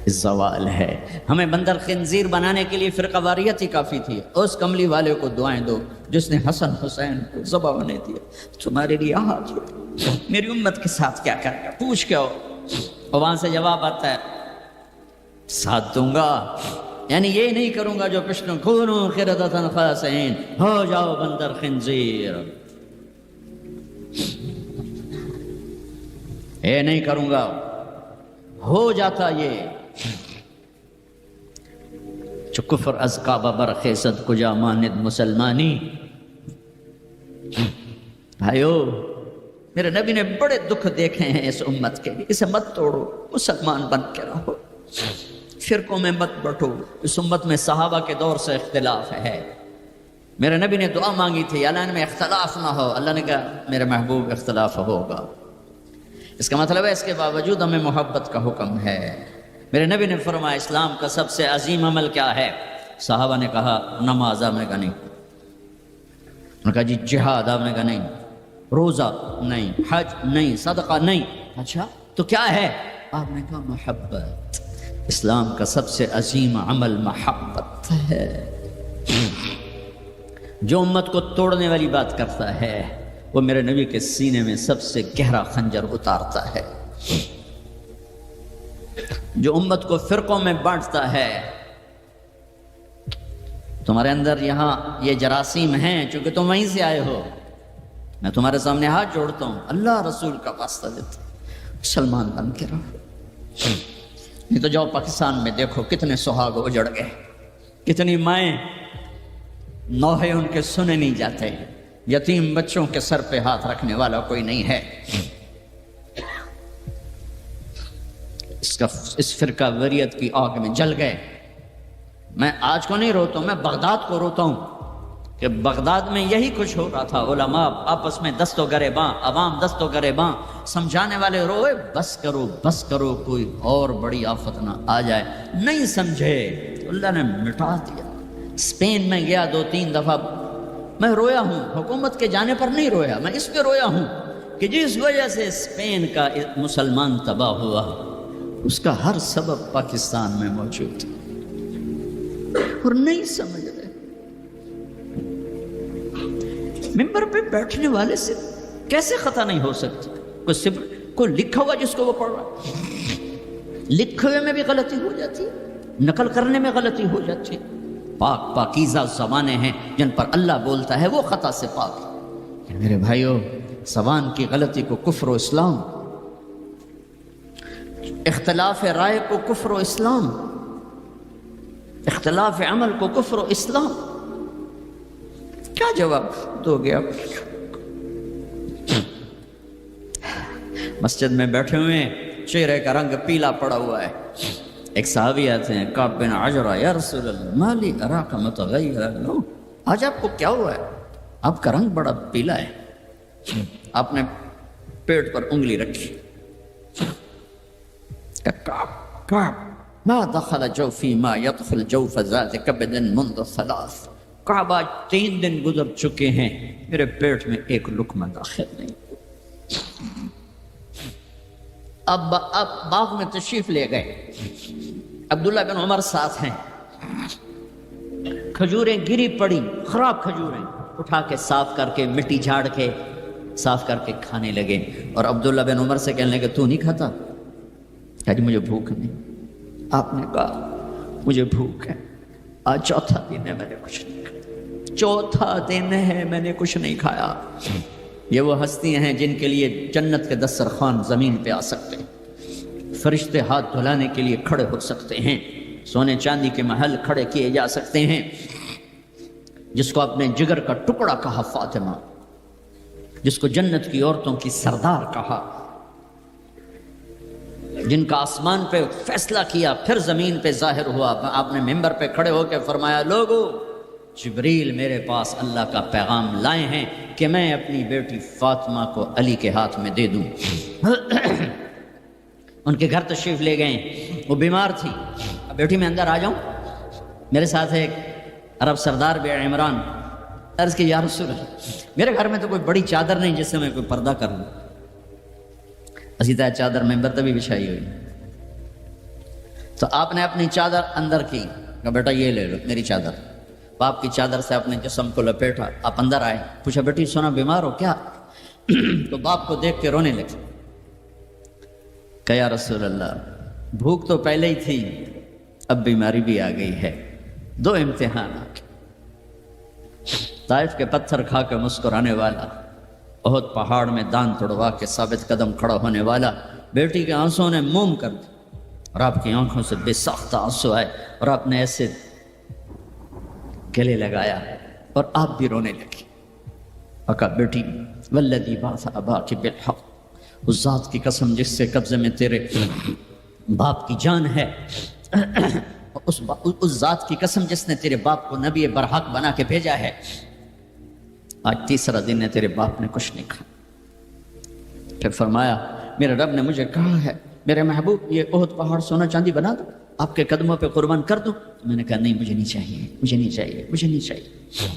S1: زوال ہے. ہمیں بندر خنزیر بنانے کے لیے فرقہ واریت ہی کافی تھی. اس کملی والے کو دعائیں دو جس نے حسن حسین کو ذبح ہونے دیا. تمہارے لیے ہاتھ جوڑ، میری امت کے ساتھ کیا کرے گا، پوچھ کیا ہو. اور وہاں سے جواب آتا ہے ساتھ دوں گا، یعنی یہ نہیں کروں گا جو پشتوں کونو قردۃ خاسئین، ہو جاؤ بندر خنزیر. یہ نہیں کروں گا، ہو جاتا یہ. چو کفر از کعبہ برخیزد کجا ماند مسلمانی. بھائیو، میرے نبی نے بڑے دکھ دیکھے ہیں اس امت کے، اسے مت توڑو، مسلمان بن کے رہو، فرقوں میں مت بٹو. اس امت میں صحابہ کے دور سے اختلاف ہے. میرے نبی نے دعا مانگی تھی اللہ ان میں اختلاف نہ ہو. اللہ نے کہا میرے محبوب اختلاف ہوگا. اس کا مطلب ہے اس کے باوجود ہمیں محبت کا حکم ہے. میرے نبی نے فرمایا اسلام کا سب سے عظیم عمل کیا ہے؟ صحابہ نے کہا نماز. آپ نے کہا نہیں. انہوں نے کہا جی جہاد. آپ نے کہا نہیں. روزہ نہیں. حج نہیں. صدقہ نہیں. اچھا تو کیا ہے؟ آپ نے کہا محبت. اسلام کا سب سے عظیم عمل محبت ہے. جو امت کو توڑنے والی بات کرتا ہے وہ میرے نبی کے سینے میں سب سے گہرا خنجر اتارتا ہے. جو امت کو فرقوں میں بانٹتا ہے، تمہارے اندر یہاں یہ جراثیم ہیں چونکہ تم وہیں سے آئے ہو. میں تمہارے سامنے ہاتھ جوڑتا ہوں، اللہ رسول کا واسطہ دیتا ہوں، مسلمان بن کے رہو. نہیں تو جاؤ پاکستان میں دیکھو کتنے سہاگ اجڑ گئے، کتنی مائیں نوحے ان کے سنے نہیں جاتے، یتیم بچوں کے سر پہ ہاتھ رکھنے والا کوئی نہیں ہے. اس فرقہ وریت کی آگ میں جل گئے. میں آج کو نہیں روتا ہوں، میں بغداد کو روتا ہوں کہ بغداد میں یہی کچھ ہو رہا تھا. علماء آپس میں دست و گریباں، عوام دست و گریباں، سمجھانے والے روئے بس کرو بس کرو، کوئی اور بڑی آفت نہ آ جائے. نہیں سمجھے تو اللہ نے مٹا دیا. اسپین میں گیا 2-3 دفعہ، میں رویا ہوں. حکومت کے جانے پر نہیں رویا، میں اس پہ رویا ہوں کہ جس وجہ سے اسپین کا مسلمان تباہ ہوا اس کا ہر سبب پاکستان میں موجود ہے اور نہیں سمجھ رہے. ممبر پہ بیٹھنے والے سے کیسے خطا نہیں ہو سکتی؟ کوئی لکھا ہوا جس کو وہ پڑھ رہا ہے، لکھے ہوئے میں بھی غلطی ہو جاتی ہے، نقل کرنے میں غلطی ہو جاتی ہے. پاکیزہ زبانیں ہیں جن پر اللہ بولتا ہے وہ خطا سے پاک ہے. میرے بھائیو، زبان کی غلطی کو کفر و اسلام، اختلاف رائے کو کفر و اسلام، اختلاف عمل کو کفر و اسلام. کیا جواب دو گے آپ؟ مسجد میں بیٹھے ہوئے ہیں، چہرے کا رنگ پیلا پڑا ہوا ہے. ایک صحابی آتے ہیں، کعب بن عجرہ، یا رسول اللہ مالی اراک متغیرا. آج آپ کو کیا ہوا ہے؟ آپ کا رنگ بڑا پیلا ہے. آپ نے پیٹ پر انگلی رکھی. کعب ما دخل جوفی ما يدخل جوف ذات کبد منذ 3. کعب آج 3 دن گزر چکے ہیں، میرے پیٹ میں ایک لقمہ داخل نہیں. اب باغ میں تشریف لے گئے. عبداللہ بن عمر ساتھ ہیں. کھجوریں گری پڑی، خراب کھجوریں، اٹھا کے صاف کر کے مٹی جھاڑ کے صاف کر کے کھانے لگے. اور عبداللہ بن عمر سے کہنے لگے تو نہیں کھاتا؟ کہا جی مجھے بھوک نہیں. آپ نے کہا مجھے بھوک ہے، آج 4تھا دن ہے میں نے کچھ نہیں کھایا، 4تھا دن ہے میں نے کچھ نہیں کھایا. یہ وہ ہستیاں ہیں جن کے لیے جنت کے دسترخوان زمین پہ آ سکتے ہیں، فرشتے ہاتھ دھلانے کے لیے کھڑے ہو سکتے ہیں، سونے چاندی کے محل کھڑے کیے جا سکتے ہیں. جس کو اپنے جگر کا ٹکڑا کہا فاطمہ، جس کو جنت کی عورتوں کی سردار کہا، جن کا آسمان پہ فیصلہ کیا پھر زمین پہ ظاہر ہوا. آپ نے ممبر پہ کھڑے ہو کے فرمایا لوگو، جبریل میرے پاس اللہ کا پیغام لائے ہیں کہ میں اپنی بیٹی فاطمہ کو علی کے ہاتھ میں دے دوں. ان کے گھر تشریف لے گئے، وہ بیمار تھی. بیٹی میں اندر آ جاؤں؟ میرے ساتھ ایک عرب سردار بھی عمران، عرض کہ یا رسول اللہ میرے گھر میں تو کوئی بڑی چادر نہیں جس سے میں کوئی پردہ کر لوں. اسی طرح چادر ممبر تے بھی بچھائی ہوئی. تو آپ نے اپنی چادر اندر کی, کہا بیٹا یہ لے لو میری چادر. باپ کی چادر سے اپنے جسم کو لپیٹا. آپ اندر آئے, پوچھا بیٹی سونا بیمار ہو کیا؟ تو باپ کو دیکھ کے رونے لگے. کہ یا رسول اللہ بھوک تو پہلے ہی تھی, اب بیماری بھی آ گئی ہے, دو امتحانات. طائف کے پتھر کھا کے مسکرانے والا, احد پہاڑ میں دان توڑوا کے ثابت قدم کھڑا ہونے والا, بیٹی کے آنسوں نے موم کر دی اور آپ کی آنکھوں سے بے ساختہ آنسو آئے اور آپ نے ایسے گلے لگایا اور آپ بھی رونے لگی. اور کہا بیٹی والذی بعث اباک بالحق, اس ذات کی قسم جس سے قبضے میں تیرے باپ کی جان ہے, اس ذات کی قسم جس نے تیرے باپ کو نبی برحق بنا کے بھیجا ہے, آج تیسرا دن ہے تیرے باپ نے کچھ نہیں کھا. پھر فرمایا میرے رب نے مجھے کہا ہے میرے محبوب یہ احد پہاڑ سونا چاندی بنا دو, آپ کے قدموں پہ قربان کر دو. میں نے کہا نہیں مجھے نہیں چاہیے, مجھے نہیں چاہیے, مجھے نہیں چاہیے.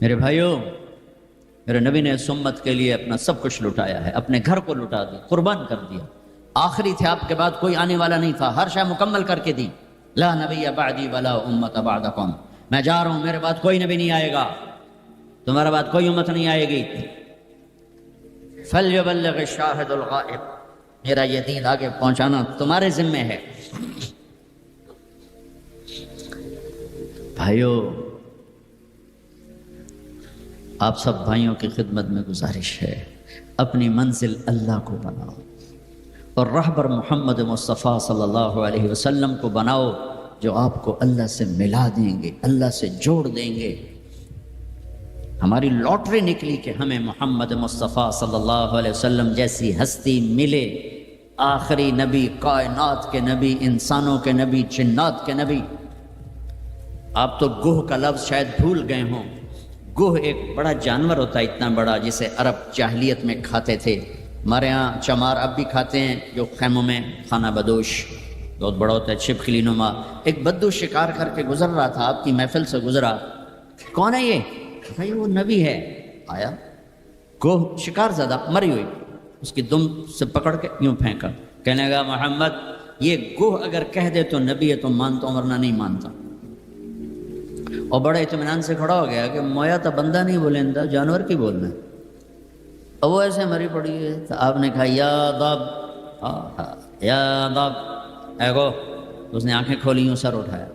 S1: میرے بھائیوں, میرے نبی نے اس امت کے لیے اپنا سب کچھ لٹایا ہے, اپنے گھر کو لٹا دیا, قربان کر دیا. آخری تھے, آپ کے بعد کوئی آنے والا نہیں تھا, ہر شے مکمل کر کے دی. لا نبی بعدی ولا امت بعدکم, میں جا رہا ہوں, میرے بعد کوئی نبی نہیں آئے گا, تمہارے بعد کوئی امت نہیں آئے گی. فلیبلغ الشاہد الغائب, میرا یہ دین آگے پہنچانا تمہارے ذمہ ہے. بھائیو, آپ سب بھائیوں کی خدمت میں گزارش ہے, اپنی منزل اللہ کو بناؤ اور رہبر محمد مصطفیٰ صلی اللہ علیہ وسلم کو بناؤ, جو آپ کو اللہ سے ملا دیں گے, اللہ سے جوڑ دیں گے. ہماری لاٹری نکلی کہ ہمیں محمد مصطفیٰ صلی اللہ علیہ وسلم جیسی ہستی ملے, آخری نبی, کائنات کے نبی, انسانوں کے نبی, جنات کے نبی. آپ تو گوہ کا لفظ شاید بھول گئے ہوں. گوہ ایک بڑا جانور ہوتا ہے, اتنا بڑا, جسے عرب جاہلیت میں کھاتے تھے. ہمارے ہاں چمار اب بھی کھاتے ہیں, جو خیموں میں خانہ بدوش بہت بڑا ہوتا ہے, چھپکلی نما. ایک بدو شکار کر کے گزر رہا تھا, آپ کی محفل سے گزرا. کون ہے یہ؟ بھائی وہ نبی ہے. آیا, گوہ شکار زدہ مری ہوئی, اس کی دم سے پکڑ کے یوں پھینکا. کہنے لگا محمد یہ گوہ اگر کہہ دے تو نبی ہے تو مانتا ہوں, ورنہ نہیں مانتا. اور بڑے اطمینان سے کھڑا ہو گیا کہ مویا تو بندہ نہیں بولیں, جانور کی بولنا ہے. اب وہ ایسے مری پڑی ہے. تو آپ نے کہا یا ضب, یا ضب, اے گو. اس نے آنکھیں کھولی, یوں سر اٹھایا.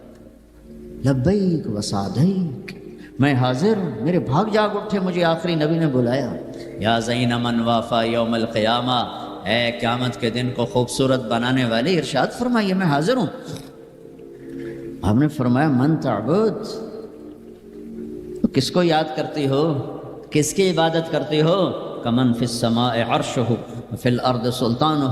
S1: لبیک و سعدیک, میں حاضر ہوں. میرے بھاگ جاگ اٹھے, مجھے آخری نبی نے بلایا. یا زین من وافا یوم القیامہ, اے قیامت کے دن کو خوبصورت بنانے والے, ارشاد فرمائیے میں حاضر ہوں. آپ نے فرمایا من تعبد, کس کو یاد کرتی ہو, کس کی عبادت کرتی ہو؟ کمن فی السماء عرشہ وفی الارض سلطانہ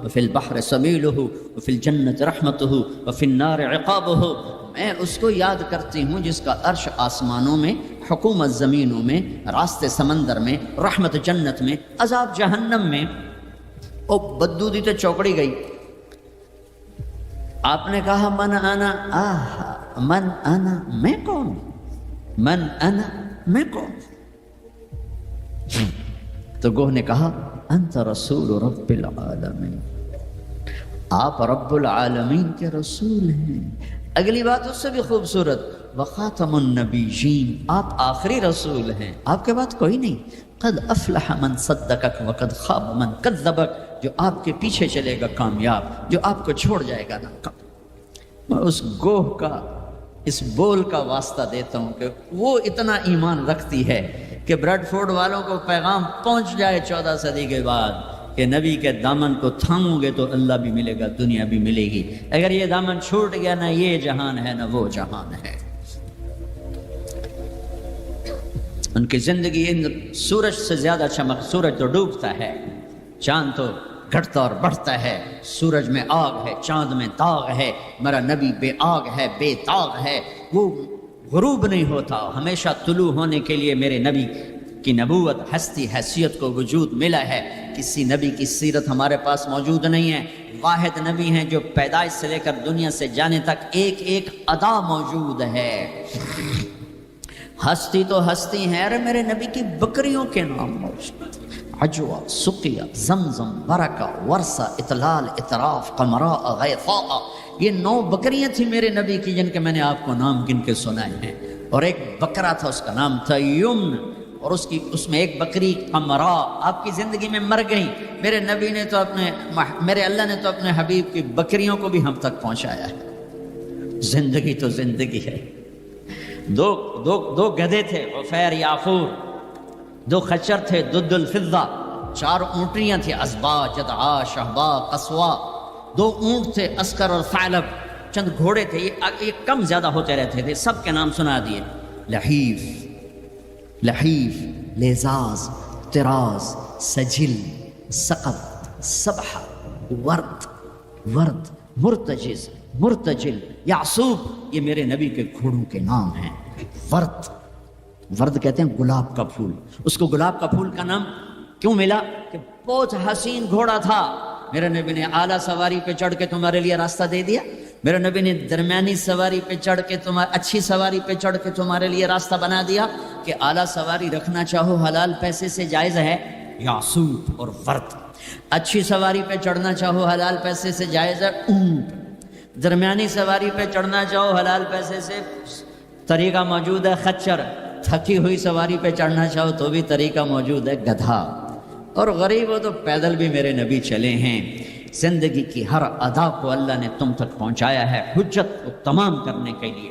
S1: وفی البحر سبیلہ وفی الجنت رحمتہ وفی النار عقابہ. میں اس کو یاد کرتی ہوں جس کا عرش آسمانوں میں, حکومت زمینوں میں, راستے سمندر میں, رحمت جنت میں, عذاب جہنم میں. او بدو دی تو چوکڑی گئی. آپ نے کہا من انا, من انا, میں کون, من انا, میں کون؟ تو گوہ نے کہا انت رسول رب العالمین, آپ رب العالمین کے رسول ہیں. اگلی بات اس سے بھی خوبصورت, وخاتم النبیین, آپ آخری رسول ہیں, آپ کے بعد کوئی نہیں. قد افلح من صدقک وقد خاب من کذبک, جو آپ کے پیچھے چلے گا کامیاب, جو آپ کو چھوڑ جائے گا ناکام. میں اس گوہ کا, اس بول کا واسطہ دیتا ہوں کہ وہ اتنا ایمان رکھتی ہے کہ بریڈ فورڈ والوں کو پیغام پہنچ جائے 14 صدی کے بعد کہ نبی کے دامن کو تھامو گے تو اللہ بھی ملے گا, دنیا بھی ملے گی. اگر یہ دامن چھوٹ گیا, نہ یہ جہان ہے نہ وہ جہان ہے. ان کی زندگی ان سورج سے زیادہ چمک, سورج تو ڈوبتا ہے, چاند تو گھٹتا اور بڑھتا ہے. سورج میں آگ ہے, چاند میں داغ ہے, میرا نبی بے آگ ہے, بے داغ ہے, وہ غروب نہیں ہوتا, ہمیشہ طلوع ہونے کے لیے میرے نبی کی نبوت, ہستی, حیثیت کو وجود ملا ہے. کسی نبی کی سیرت ہمارے پاس موجود نہیں ہے. واحد نبی ہیں جو پیدائش سے لے کر دنیا سے جانے تک ایک ایک ادا موجود ہے. ہستی تو ہستی ہے. ارے میرے نبی کی بکریوں کے نام موجود: عجوہ، سقیہ، زمزم، برکہ، ورثہ، اطلال، اطراف، قمراء، غیثاء. یہ 9 بکریاں تھیں میرے نبی کی جن کے میں نے آپ کو نام گن کے سنائے ہیں. اور ایک بکرا تھا، اس کا نام تھا یمن، اور اس میں ایک بکری قمراء آپ کی زندگی میں مر گئی. میرے نبی نے تو میرے اللہ نے تو اپنے حبیب کی بکریوں کو بھی ہم تک پہنچایا ہے. زندگی تو زندگی ہے. دو گدھے تھے، عفیر، یافور. 2 خچر تھے، دد الفضہ. 4 اونٹنیاں تھیں، ازبا، جدعا، شہبا، قصوا. 2 اونٹ تھے، اسکر اور ثعلب. چند گھوڑے تھے، یہ کم زیادہ ہوتے رہتے تھے. سب کے نام سنا دیے: لحیف، لیزاز، طراز، سجل، سقط، سبح، ورد، مرتجز، مرتجل، یعصوب. یہ میرے نبی کے گھوڑوں کے نام ہیں. ورد کہتے ہیں گلاب کا پھول. اس کو گلاب کا پھول کا نام کیوں ملا؟ کہ بہت حسین گھوڑا تھا. میرے نبی نے اعلیٰ سواری پہ چڑھ کے تمہارے لیے راستہ دے دیا. میرے نبی نے درمیانی سواری پہ چڑھ کے اچھی سواری پہ چڑھ کے تمہارے لیے راستہ بنا دیا کہ اعلیٰ سواری رکھنا چاہو حلال پیسے سے جائز ہے، یعصوب اور ورد. اچھی سواری پہ چڑھنا چاہو حلال پیسے سے جائز ہے، اونٹ. درمیانی سواری پہ چڑھنا چاہو حلال پیسے سے طریقہ موجود ہے، خچر. تھکی ہوئی سواری پہ چڑھنا چاہو تو بھی طریقہ موجود ہے، گدھا. اور غریب ہو تو پیدل بھی میرے نبی چلے ہیں. زندگی کی ہر ادا کو اللہ نے تم تک پہنچایا ہے حجت کو تمام کرنے کے لیے.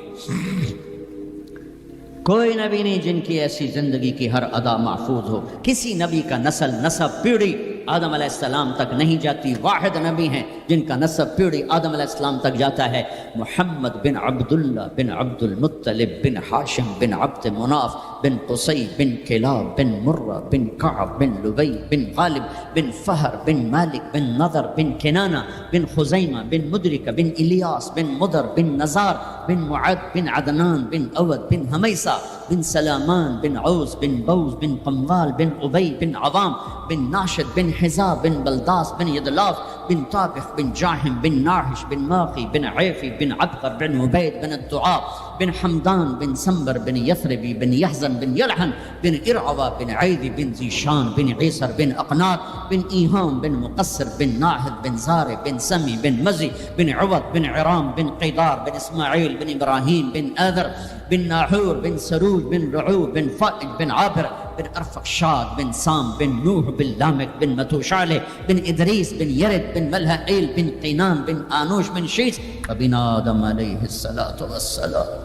S1: کوئی نبی نہیں جن کی ایسی زندگی کی ہر ادا محفوظ ہو. کسی نبی کا نسب پیڑھی آدم علیہ السلام تک نہیں جاتی. واحد نبی ہیں جن کا نسب پیڑھی آدم علیہ السلام تک جاتا ہے: محمد بن عبداللہ بن عبد المطلب بن ہاشم بن عبد مناف بن قصی بن کلاب بن مرہ بن کعب بن لبی بن غالب بن فہر بن مالک بن نضر بن کنانہ بن خزیمہ بن مدرکہ بن الیاس بن مدر بن نزار بن معد بن عدنان بن اود بن ہمیسہ بن سلامان بن عوز بن بوز بن قموال بن ابی بن عوام بن ناشد بن حزاب بن بلداس بن یدلاف بن طابخ بن جاحم بن ناحش بن ماقی بن عیفی بن عبقر بن عبید بن الدعاء بن حمدان بن سنبر بن یثربی بن یحزن بن یلحن بن ارعوہ بن عیدی بن ذیشان بن عیسر بن اقناط بن ایہام بن مقصر بن ناہد بن زارع بن سمی بن مزی بن عوض بن عرام بن قیدار بن اسماعیل بن ابراہیم بن آذر بن ناحور بن سروج بن رعوب بن فائج بن عابر بن ارفقشاد بن سام بن نوح بن لامک بن متوشالح بن ادریس بن یرد بن ملہائیل بن قینان بن آنوش بن شیس وبن آدم علیہ السلام.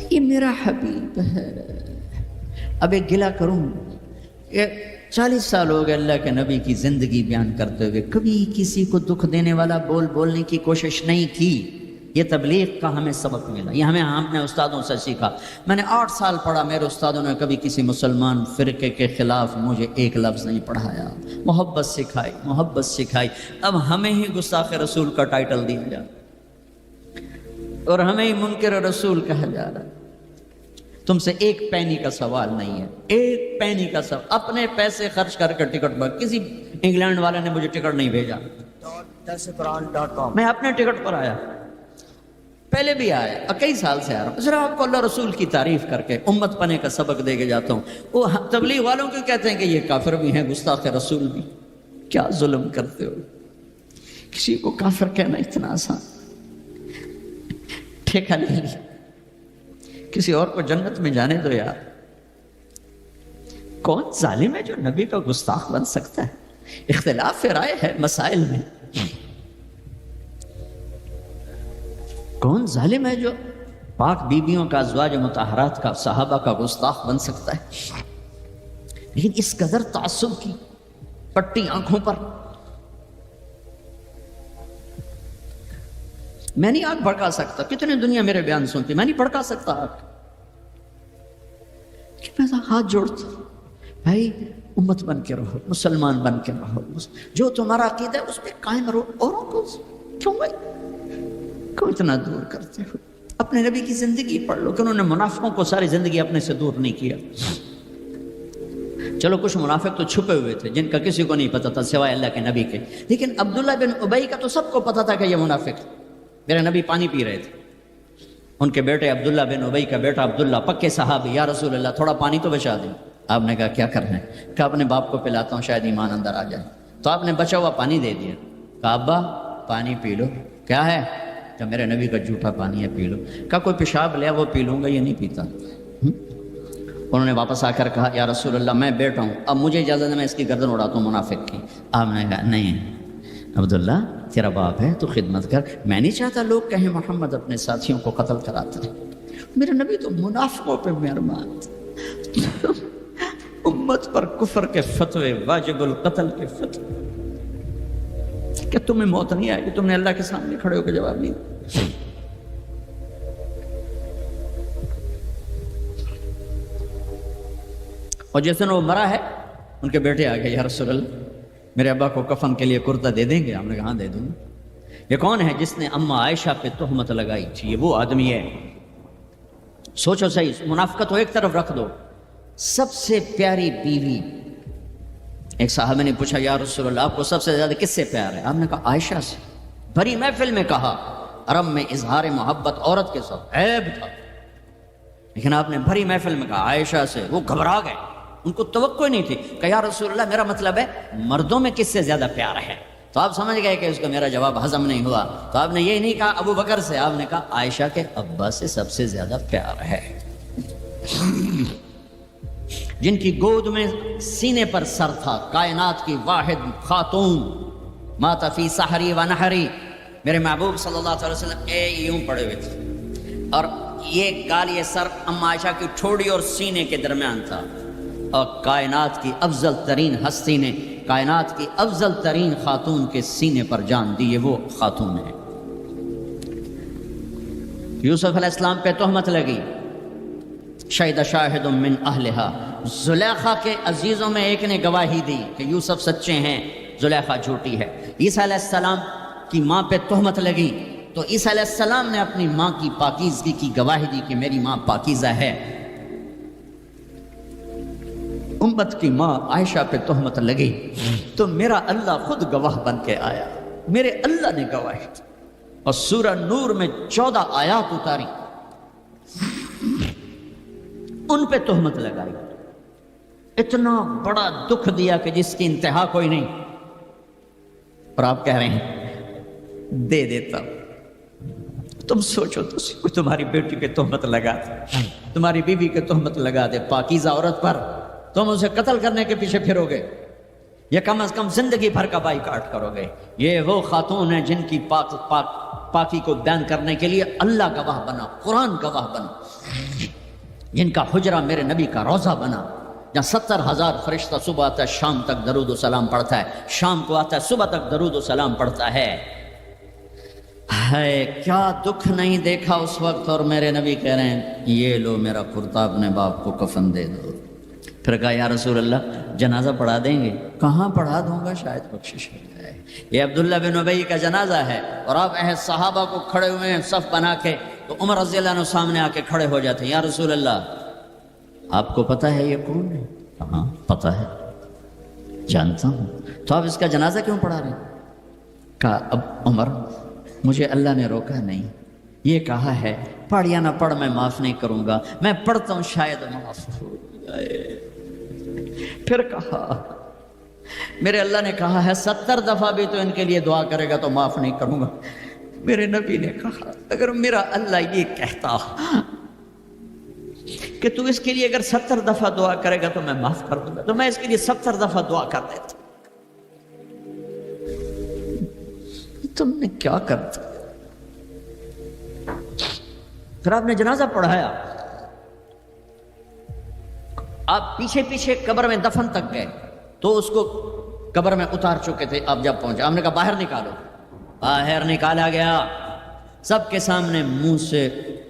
S1: یہ میرا حبیب ہے. اب ایک گلہ کروں، 40 سال ہو گئے اللہ کے نبی کی زندگی بیان کرتے ہوئے، کبھی کسی کو دکھ دینے والا بولنے کی کوشش نہیں کی. یہ تبلیغ کا ہمیں سبق ملا، یہ ہم نے استادوں سے سیکھا. میں نے 8 سال پڑھا، میرے استادوں نے کبھی کسی مسلمان فرقے کے خلاف مجھے ایک لفظ نہیں پڑھایا. محبت سکھائی. اب ہمیں ہی گستاخ رسول کا ٹائٹل دیا جا اور ہمیں ہی منکر رسول کہا جا رہا ہے. تم سے 1 پینی کا سوال نہیں ہے، 1 پینی کا سوال. اپنے پیسے خرچ کر کے ٹکٹ پر، کسی انگلینڈ والے نے مجھے ٹکٹ نہیں بھیجا، میں اپنے ٹکٹ پر آیا. پہلے بھی آیا، کئی سال سے آ رہا ہوں. ذرا آپ کو اللہ رسول کی تعریف کر کے امت پنے کا سبق دے کے جاتا ہوں. وہ تبلیغ والوں کیوں کہتے ہیں کہ یہ کافر بھی ہیں، گستاخ رسول بھی؟ کیا ظلم کرتے ہو. کسی کو کافر کہنا اتنا آسان، ٹھیکہ نہیں لیا. کسی اور کو جنت میں جانے دو یار. کون ظالم ہے جو نبی کا گستاخ بن سکتا ہے؟ اختلاف رائے ہے مسائل میں. کون ظالم ہے جو پاک بیویوں کا، ازواج مطہرات کا، صحابہ کا گستاخ بن سکتا ہے؟ لیکن اس قدر تعصب کی پٹی آنکھوں پر. میں نہیں آگ بھڑکا سکتا. کتنے دنیا میرے بیان سنتی، میں نہیں بھڑکا سکتا آگ. کہ میں ہاتھ جوڑتا ہوں، بھائی امت بن کے رہو، مسلمان بن کے رہو، جو تمہارا عقیدہ ہے اس پہ قائم رہو. اوروں کو کیوں بھائی کیوں اتنا دور کرتے ہو؟ اپنے نبی کی زندگی پڑھ لو کہ انہوں نے منافقوں کو ساری زندگی اپنے سے دور نہیں کیا. چلو کچھ منافق تو چھپے ہوئے تھے جن کا کسی کو نہیں پتا تھا سوائے اللہ کے نبی کے، لیکن عبداللہ بن ابی کا تو سب کو پتا تھا کہ یہ منافق ہے۔ میرے نبی پانی پی رہے تھے، ان کے بیٹے عبداللہ بن ابی کا بیٹا عبداللہ پکے صحابی، یا رسول اللہ تھوڑا پانی تو بچا دیں۔ آپ نے کہا کیا کرنا ہے؟ کہا اپنے باپ کو پلاتا ہوں شاید ایمان اندر آ جائے۔ تو آپ نے بچا ہوا پانی دے دیا، کہا ابا پانی پی لو۔ کیا ہے؟ کہ میرے نبی کا جھوٹا پانی ہے، پی لو۔ کہا کوئی پیشاب لیا وہ پی لوں گا، یہ نہیں پیتا۔ انہوں نے واپس آ کر کہا یا رسول اللہ میں بیٹا ہوں، اب مجھے اجازت ہے میں اس کی گردن اڑاتا ہوں منافق کی۔ آپ نے کہا نہیں عبداللہ تیرا باپ ہے تو خدمت کر، میں نہیں چاہتا لوگ کہیں محمد اپنے ساتھیوں کو قتل کراتا ہے۔ میرے نبی تو منافقوں پہ مہربان، امت پر کفر کے فتوے، واجب القتل کے فتوے، کہ تمہیں موت نہیں آئے گی، تم نے اللہ کے سامنے کھڑے ہو کے جواب نہیں دیا۔ اور جس دن وہ مرا ہے ان کے بیٹے آ گئے، یا رسول اللہ میرے ابا کو کفن کے لیے کرتا دے دیں گے؟ ہم نے کہا ہاں دے دوں گا۔ یہ کون ہے جس نے اماں عائشہ پہ تہمت لگائی تھی؟ یہ وہ آدمی ہے۔ سوچو صحیح، منافقت تو ایک طرف رکھ دو، سب سے پیاری بیوی، ایک صحابہ نے پوچھا یا رسول اللہ آپ کو سب سے زیادہ کس سے پیار ہے؟ آپ نے کہا عائشہ سے۔ بھری محفل میں کہا، عرب میں اظہار محبت عورت کے ساتھ عیب تھا، لیکن آپ نے بھری محفل میں کہا عائشہ سے۔ وہ گھبرا گئے، ان کو توقع نہیں تھی کہ یا رسول اللہ میرا مطلب ہے مردوں میں کس سے زیادہ پیار ہے؟ تو آپ سمجھ گئے کہ اس کو میرا جواب ہضم نہیں ہوا، تو آپ نے یہ نہیں کہا ابو بکر سے، آپ نے کہا عائشہ کے ابا سے سب سے زیادہ پیار ہے، جن کی گود میں سینے پر سر تھا، کائنات کی واحد خاتون، مات فی سحری و نحری۔ میرے محبوب صلی اللہ علیہ وسلم یوں پڑے ہوئے تھے، اور یہ گال، یہ سر اما عائشہ کی ٹھوڑی اور سینے کے درمیان تھا، اور کائنات کی افضل ترین ہستی نے کائنات کی افضل ترین خاتون کے سینے پر جان دی، یہ وہ خاتون ہے۔ یوسف علیہ السلام پہ تہمت لگی، شہد شاہد من اہلہا، زلیخا کے عزیزوں میں ایک نے گواہی دی کہ یوسف سچے ہیں، زلیخا جھوٹی ہے۔ عیسیٰ علیہ السلام کی ماں پہ تہمت لگی تو عیسیٰ علیہ السلام نے اپنی ماں کی پاکیزگی کی گواہی دی کہ میری ماں پاکیزہ ہے۔ امت کی ماں عائشہ پہ تہمت لگی تو میرا اللہ خود گواہ بن کے آیا، میرے اللہ نے گواہی دی، اور سورہ نور میں 14 آیات اتاری، ان پہ تہمت لگائی، اتنا بڑا دکھ دیا کہ جس کی انتہا کوئی نہیں، اور آپ کہہ رہے ہیں دے دیتا۔ تم سوچو تو کوئی تمہاری بیٹی پہ تہمت لگا دے، تمہاری بیوی پہ تہمت لگا دے، پاکیزہ عورت پر، تم اسے قتل کرنے کے پیچھے پھرو گے، یا کم از کم زندگی بھر کا بائی کاٹ کرو گے۔ یہ وہ خاتون ہیں جن کی پاکی کو بیان کرنے کے لیے اللہ گواہ بنا، قرآن گواہ بنا، جن کا حجرہ میرے نبی کا روضہ بنا، جہاں 70,000 فرشتہ صبح آتا ہے شام تک درود و سلام پڑھتا ہے، شام کو آتا ہے صبح تک درود و سلام پڑھتا ہے۔ کیا دکھ نہیں دیکھا اس وقت، اور میرے نبی کہہ رہے ہیں یہ لو میرا کرتا اپنے باپ کو کفن دے دو۔ پھر کہا یا رسول اللہ جنازہ پڑھا دیں گے؟ کہاں پڑھا دوں گا، شاید بخشش ہو جائے۔ یہ عبداللہ بن ابی کا جنازہ ہے، اور آپ صحابہ کو کھڑے ہوئے ہیں صف بنا کے، تو عمر رضی اللہ عنہ سامنے آ کے کھڑے ہو جاتے ہیں، یا رسول اللہ آپ کو پتہ ہے یہ کون ہے؟ ہاں پتہ ہے، جانتا ہوں، تو آپ اس کا جنازہ کیوں پڑھا رہے ہیں؟ کہا اب عمر مجھے اللہ نے روکا نہیں، یہ کہا ہے پڑھ یا نہ پڑھ میں معاف نہیں کروں گا، میں پڑھتا ہوں شاید معاف ہو جائے۔ پھر کہا میرے اللہ نے کہا ہے 70 دفعہ بھی تو ان کے لیے دعا کرے گا تو معاف نہیں کروں گا۔ میرے نبی نے کہا اگر میرا اللہ یہ کہتا کہ تو اس کے لیے اگر 70 دفعہ دعا کرے گا تو میں معاف کر دوں گا، تو میں اس کے لیے 70 دفعہ دعا کر دیتا۔ تم نے کیا کر دیا؟ پھر آپ نے جنازہ پڑھایا، آپ پیچھے پیچھے قبر میں دفن تک گئے تو اس کو قبر میں اتار چکے تھے، آپ جب پہنچے آپ نے کہا باہر نکالو، باہر نکالا گیا، سب کے سامنے منہ سے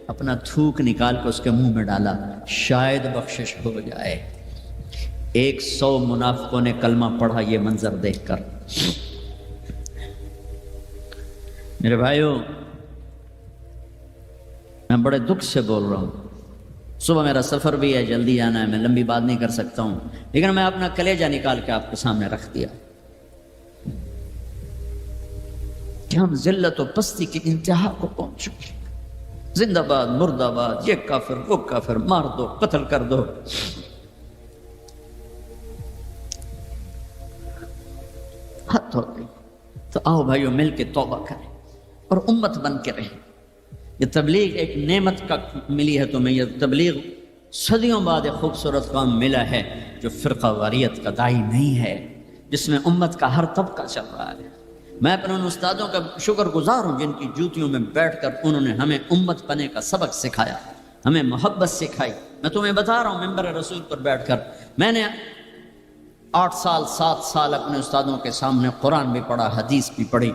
S1: اپنا تھوک نکال کے اس کے منہ میں ڈالا، شاید بخشش ہو جائے۔ 100 منافقوں نے کلمہ پڑھا یہ منظر دیکھ کر۔ میرے بھائیوں میں بڑے دکھ سے بول رہا ہوں، صبح میرا سفر بھی ہے، جلدی جانا ہے، میں لمبی بات نہیں کر سکتا ہوں، لیکن میں اپنا کلیجہ نکال کے آپ کے سامنے رکھ دیا کہ ہم ذلت و پستی کی انتہا کو پہنچ چکے ہیں۔ زندہ باد، مردہ باد، یہ کافر وہ کافر، مار دو، قتل کر دو۔ حد ہو گئی۔ تو آؤ بھائیو مل کے توبہ کریں اور امت بن کے رہیں۔ یہ تبلیغ ایک نعمت کا ملی ہے تمہیں، یہ تبلیغ صدیوں بعد ایک خوبصورت کام ملا ہے جو فرقہ واریت کا داعی نہیں ہے، جس میں امت کا ہر طبقہ چل رہا ہے۔ میں اپنے ان استادوں کا شکر گزار ہوں جن کی جوتیوں میں بیٹھ کر انہوں نے ہمیں امت بنے کا سبق سکھایا، ہمیں محبت سکھائی۔ میں تمہیں بتا رہا ہوں ممبر رسول پر بیٹھ کر، میں نے 8 سال 7 سال اپنے استادوں کے سامنے قرآن بھی پڑھا، حدیث بھی پڑھی۔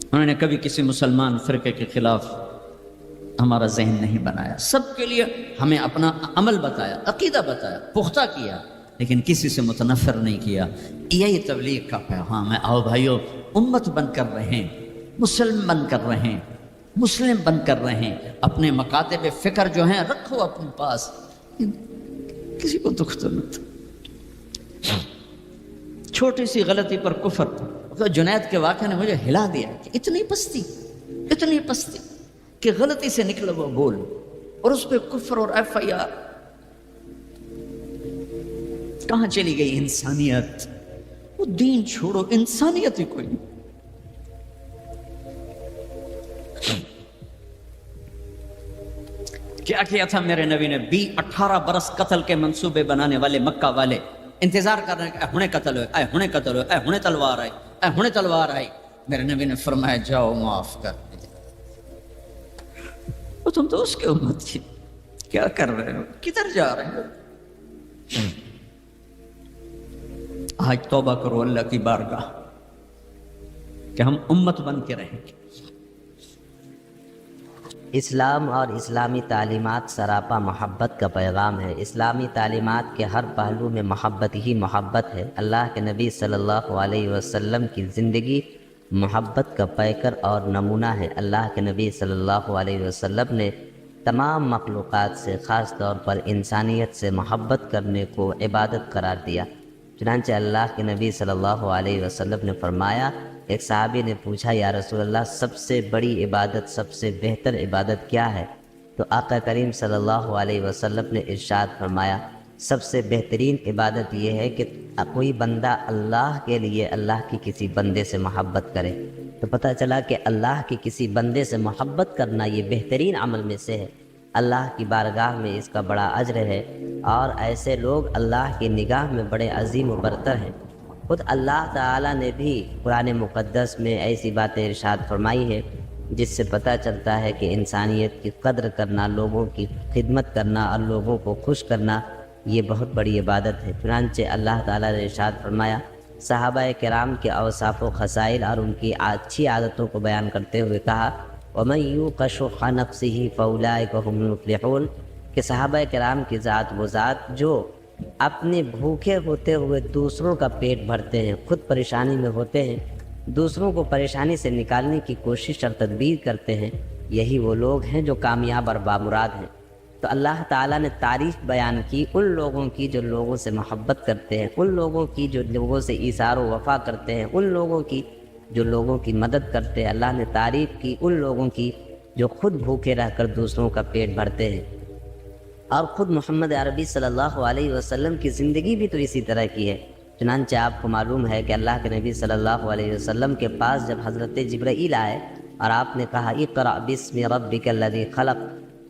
S1: انہوں نے کبھی کسی مسلمان فرقے کے خلاف ہمارا ذہن نہیں بنایا، سب کے لیے ہمیں اپنا عمل بتایا، عقیدہ بتایا، پختہ کیا، لیکن کسی سے متنفر نہیں کیا۔ یہی تبلیغ کا پیغام ہے۔ آؤ بھائیو امت بن کر رہیں، مسلم بن کر رہیں، مسلم بن کر رہیں، اپنے مکاتب فکر جو ہیں رکھو اپنے پاس، کسی کو دکھ تو مت۔ چھوٹی سی غلطی پر کفر، جنید کے واقعے نے مجھے ہلا دیا کہ اتنی پستی کہ غلطی سے نکلا وہ بول، اور اس پہ کفر اور FIR۔ کہاں چلی گئی انسانیت؟ وہ دین چھوڑو، انسانیت ہی کوئی نہیں۔ کیا کیا تھا میرے نبی نے؟ 18 برس قتل کے منصوبے بنانے والے مکہ والے انتظار کر رہے ہیں کہ ہنے قتل ہوئے، اے ہنے قتل ہوئے، اے ہنے تلوار آئی، اے ہنے تلوار آئی۔ میرے نبی نے فرمایا جاؤ معاف کر دیا۔ وہ تم تو اس کے امت کی، کیا کر رہے ہو؟ کدھر جا رہے ہو؟ آج توبہ کرو اللہ کی بارگاہ کہ ہم امت بن کے رہیں گے۔
S2: اسلام اور اسلامی تعلیمات سراپا محبت کا پیغام ہے۔ اسلامی تعلیمات کے ہر پہلو میں محبت ہی محبت ہے۔ اللہ کے نبی صلی اللہ علیہ وسلم کی زندگی محبت کا پیکر اور نمونہ ہے۔ اللہ کے نبی صلی اللہ علیہ وسلم نے تمام مخلوقات سے، خاص طور پر انسانیت سے محبت کرنے کو عبادت قرار دیا۔ چنانچہ اللہ کے نبی صلی اللہ علیہ وسلم نے فرمایا، ایک صحابی نے پوچھا یا رسول اللہ سب سے بڑی عبادت، سب سے بہتر عبادت کیا ہے؟ تو آقا کریم صلی اللہ علیہ وسلم نے ارشاد فرمایا، سب سے بہترین عبادت یہ ہے کہ کوئی بندہ اللہ کے لیے اللہ کی کسی بندے سے محبت کرے۔ تو پتہ چلا کہ اللہ کی کسی بندے سے محبت کرنا یہ بہترین عمل میں سے ہے۔ اللہ کی بارگاہ میں اس کا بڑا اجر ہے، اور ایسے لوگ اللہ کی نگاہ میں بڑے عظیم و برتر ہیں۔ خود اللہ تعالیٰ نے بھی قرآن مقدس میں ایسی باتیں ارشاد فرمائی ہے جس سے پتہ چلتا ہے کہ انسانیت کی قدر کرنا، لوگوں کی خدمت کرنا اور لوگوں کو خوش کرنا یہ بہت بڑی عبادت ہے۔ چنانچہ اللہ تعالیٰ نے ارشاد فرمایا، صحابہ کرام کے اوصاف و خصائل اور ان کی اچھی عادتوں کو بیان کرتے ہوئے کہا، وَمَن يُوقَ شُحَّ نَفْسِهِ فَأُولَٰئِكَ هُمُ الْمُفْلِحُونَ، کہ صحابہ کرام کی ذات وہ ذات جو اپنے بھوکے ہوتے ہوئے دوسروں کا پیٹ بھرتے ہیں، خود پریشانی میں ہوتے ہیں، دوسروں کو پریشانی سے نکالنے کی کوشش اور تدبیر کرتے ہیں، یہی وہ لوگ ہیں جو کامیاب اور بامراد ہیں۔ تو اللہ تعالیٰ نے تعریف بیان کی ان لوگوں کی جو لوگوں سے محبت کرتے ہیں، ان لوگوں کی جو لوگوں سے ایثار و وفا کرتے ہیں، ان لوگوں کی جو لوگوں کی مدد کرتے ہیں۔ اللہ نے تعریف کی ان لوگوں کی جو خود بھوکے رہ کر دوسروں کا پیٹ بھرتے ہیں۔ اور خود محمد عربی صلی اللہ علیہ وسلم کی زندگی بھی تو اسی طرح کی ہے۔ چنانچہ آپ کو معلوم ہے کہ اللہ کے نبی صلی اللہ علیہ وسلم کے پاس جب حضرت جبرائیل آئے اور آپ نے کہا اقرأ باسم ربک الذی خلق،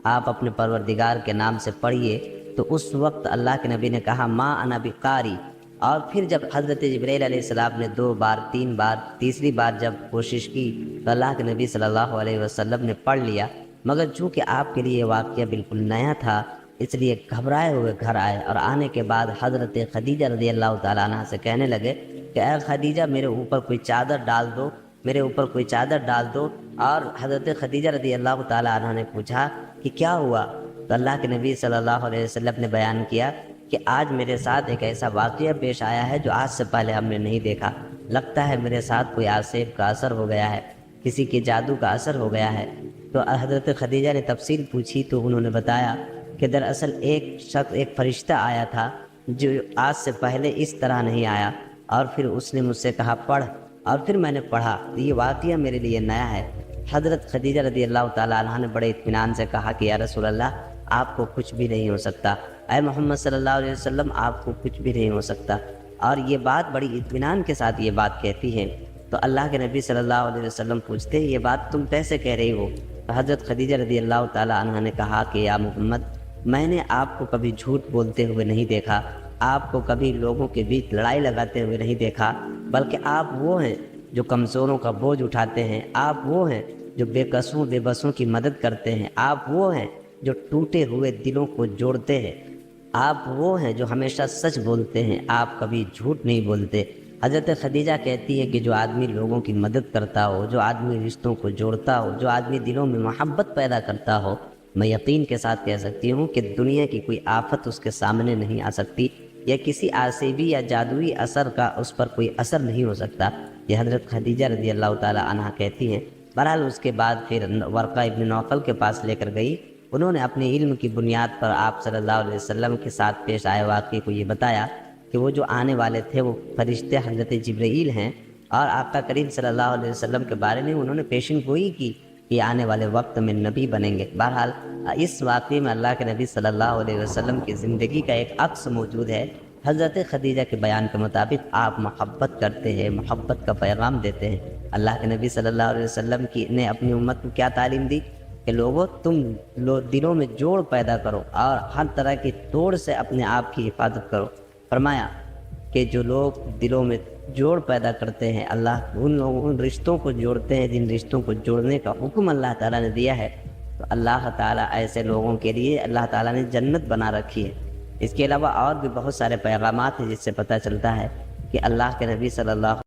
S2: آپ اپنے پروردگار کے نام سے پڑھیے، تو اس وقت اللہ کے نبی نے کہا ما انا بقاری، اور پھر جب حضرت جبرائیل علیہ السلام نے 2 بار 3 بار، تیسری بار جب کوشش کی تو اللہ کے نبی صلی اللہ علیہ وسلم نے پڑھ لیا، مگر چونکہ آپ کے لیے یہ واقعہ بالکل نیا تھا اس لیے گھبرائے ہوئے گھر آئے، اور آنے کے بعد حضرت خدیجہ رضی اللہ تعالیٰ عنہ سے کہنے لگے کہ اے خدیجہ میرے اوپر کوئی چادر ڈال دو، میرے اوپر کوئی چادر ڈال دو۔ اور حضرت خدیجہ رضی اللہ تعالیٰ عنہ نے پوچھا کہ کیا ہوا؟ تو اللہ کے نبی صلی اللہ علیہ وسلم نے بیان کیا کہ آج میرے ساتھ ایک ایسا واقعہ پیش آیا ہے جو آج سے پہلے ہم نے نہیں دیکھا، لگتا ہے میرے ساتھ کوئی آسیب کا اثر ہو گیا ہے، کسی کے جادو کا اثر ہو گیا ہے۔ تو حضرت خدیجہ نے تفصیل پوچھی تو انہوں نے بتایا کہ دراصل ایک فرشتہ آیا تھا جو آج سے پہلے اس طرح نہیں آیا، اور پھر اس نے مجھ سے کہا پڑھ، اور پھر میں نے پڑھا۔ یہ واقعہ میرے لیے نیا ہے۔ حضرت خدیجہ رضی اللہ تعالیٰ عنہ نے بڑے اطمینان سے کہا کہ یا رسول اللہ، آپ کو کچھ بھی نہیں ہو سکتا، اے محمد صلی اللہ علیہ وسلم، آپ کو کچھ بھی نہیں ہو سکتا۔ اور یہ بات بڑی اطمینان کے ساتھ یہ بات کہتی ہے، تو اللہ کے نبی صلی اللہ علیہ وسلم پوچھتے یہ بات تم کیسے کہہ رہی ہو؟ تو حضرت خدیجہ رضی اللہ تعالیٰ عنہ نے کہا کہ یا محمد، میں نے آپ کو کبھی جھوٹ بولتے ہوئے نہیں دیکھا، آپ کو کبھی لوگوں کے بیچ لڑائی لگاتے ہوئے نہیں دیکھا، بلکہ آپ وہ ہیں جو کمزوروں کا بوجھ اٹھاتے ہیں، آپ وہ ہیں جو بے قصوں بے بسوں کی مدد کرتے ہیں، آپ وہ ہیں جو ٹوٹے ہوئے دلوں کو جوڑتے ہیں، آپ وہ ہیں جو ہمیشہ سچ بولتے ہیں، آپ کبھی جھوٹ نہیں بولتے۔ حضرت خدیجہ کہتی ہے کہ جو آدمی لوگوں کی مدد کرتا ہو، جو آدمی رشتوں کو جوڑتا ہو، جو آدمی دلوں میں محبت پیدا کرتا ہو، میں یقین کے ساتھ کہہ سکتی ہوں کہ دنیا کی کوئی آفت اس کے سامنے نہیں آ سکتی، یا کسی عصبی یا جادوئی اثر کا اس پر کوئی اثر نہیں ہو سکتا۔ یہ حضرت خدیجہ رضی اللہ تعالیٰ عنہ کہتی ہیں۔ بہرحال اس کے بعد پھر ورقہ ابن نوفل کے پاس لے کر گئی، انہوں نے اپنے علم کی بنیاد پر آپ صلی اللہ علیہ وسلم کے ساتھ پیش آئے واقعے کو یہ بتایا کہ وہ جو آنے والے تھے وہ فرشتے حضرت جبرائیل ہیں، اور آقا کریم صلی اللہ علیہ وسلم کے بارے میں انہوں نے پیشن گوئی کی کہ آنے والے وقت میں نبی بنیں گے۔ بہرحال اس واقعے میں اللہ کے نبی صلی اللہ علیہ وسلم کی زندگی کا ایک عکس موجود ہے۔ حضرت خدیجہ کے بیان کے مطابق آپ محبت کرتے ہیں، محبت کا پیغام دیتے ہیں۔ اللہ کے نبی صلی اللہ علیہ وسلم نے اپنی امت کو کیا تعلیم دی کہ لوگوں تم دلوں میں جوڑ پیدا کرو اور ہر طرح کی توڑ سے اپنے آپ کی حفاظت کرو۔ فرمایا کہ جو لوگ دلوں میں جوڑ پیدا کرتے ہیں، اللہ ان رشتوں کو جوڑتے ہیں جن رشتوں کو جوڑنے کا حکم اللہ تعالیٰ نے دیا ہے، تو اللہ تعالیٰ ایسے لوگوں کے لیے اللہ تعالیٰ نے جنت بنا رکھی ہے۔ اس کے علاوہ اور بھی بہت سارے پیغامات ہیں جس سے پتہ چلتا ہے کہ اللہ کے نبی صلی اللہ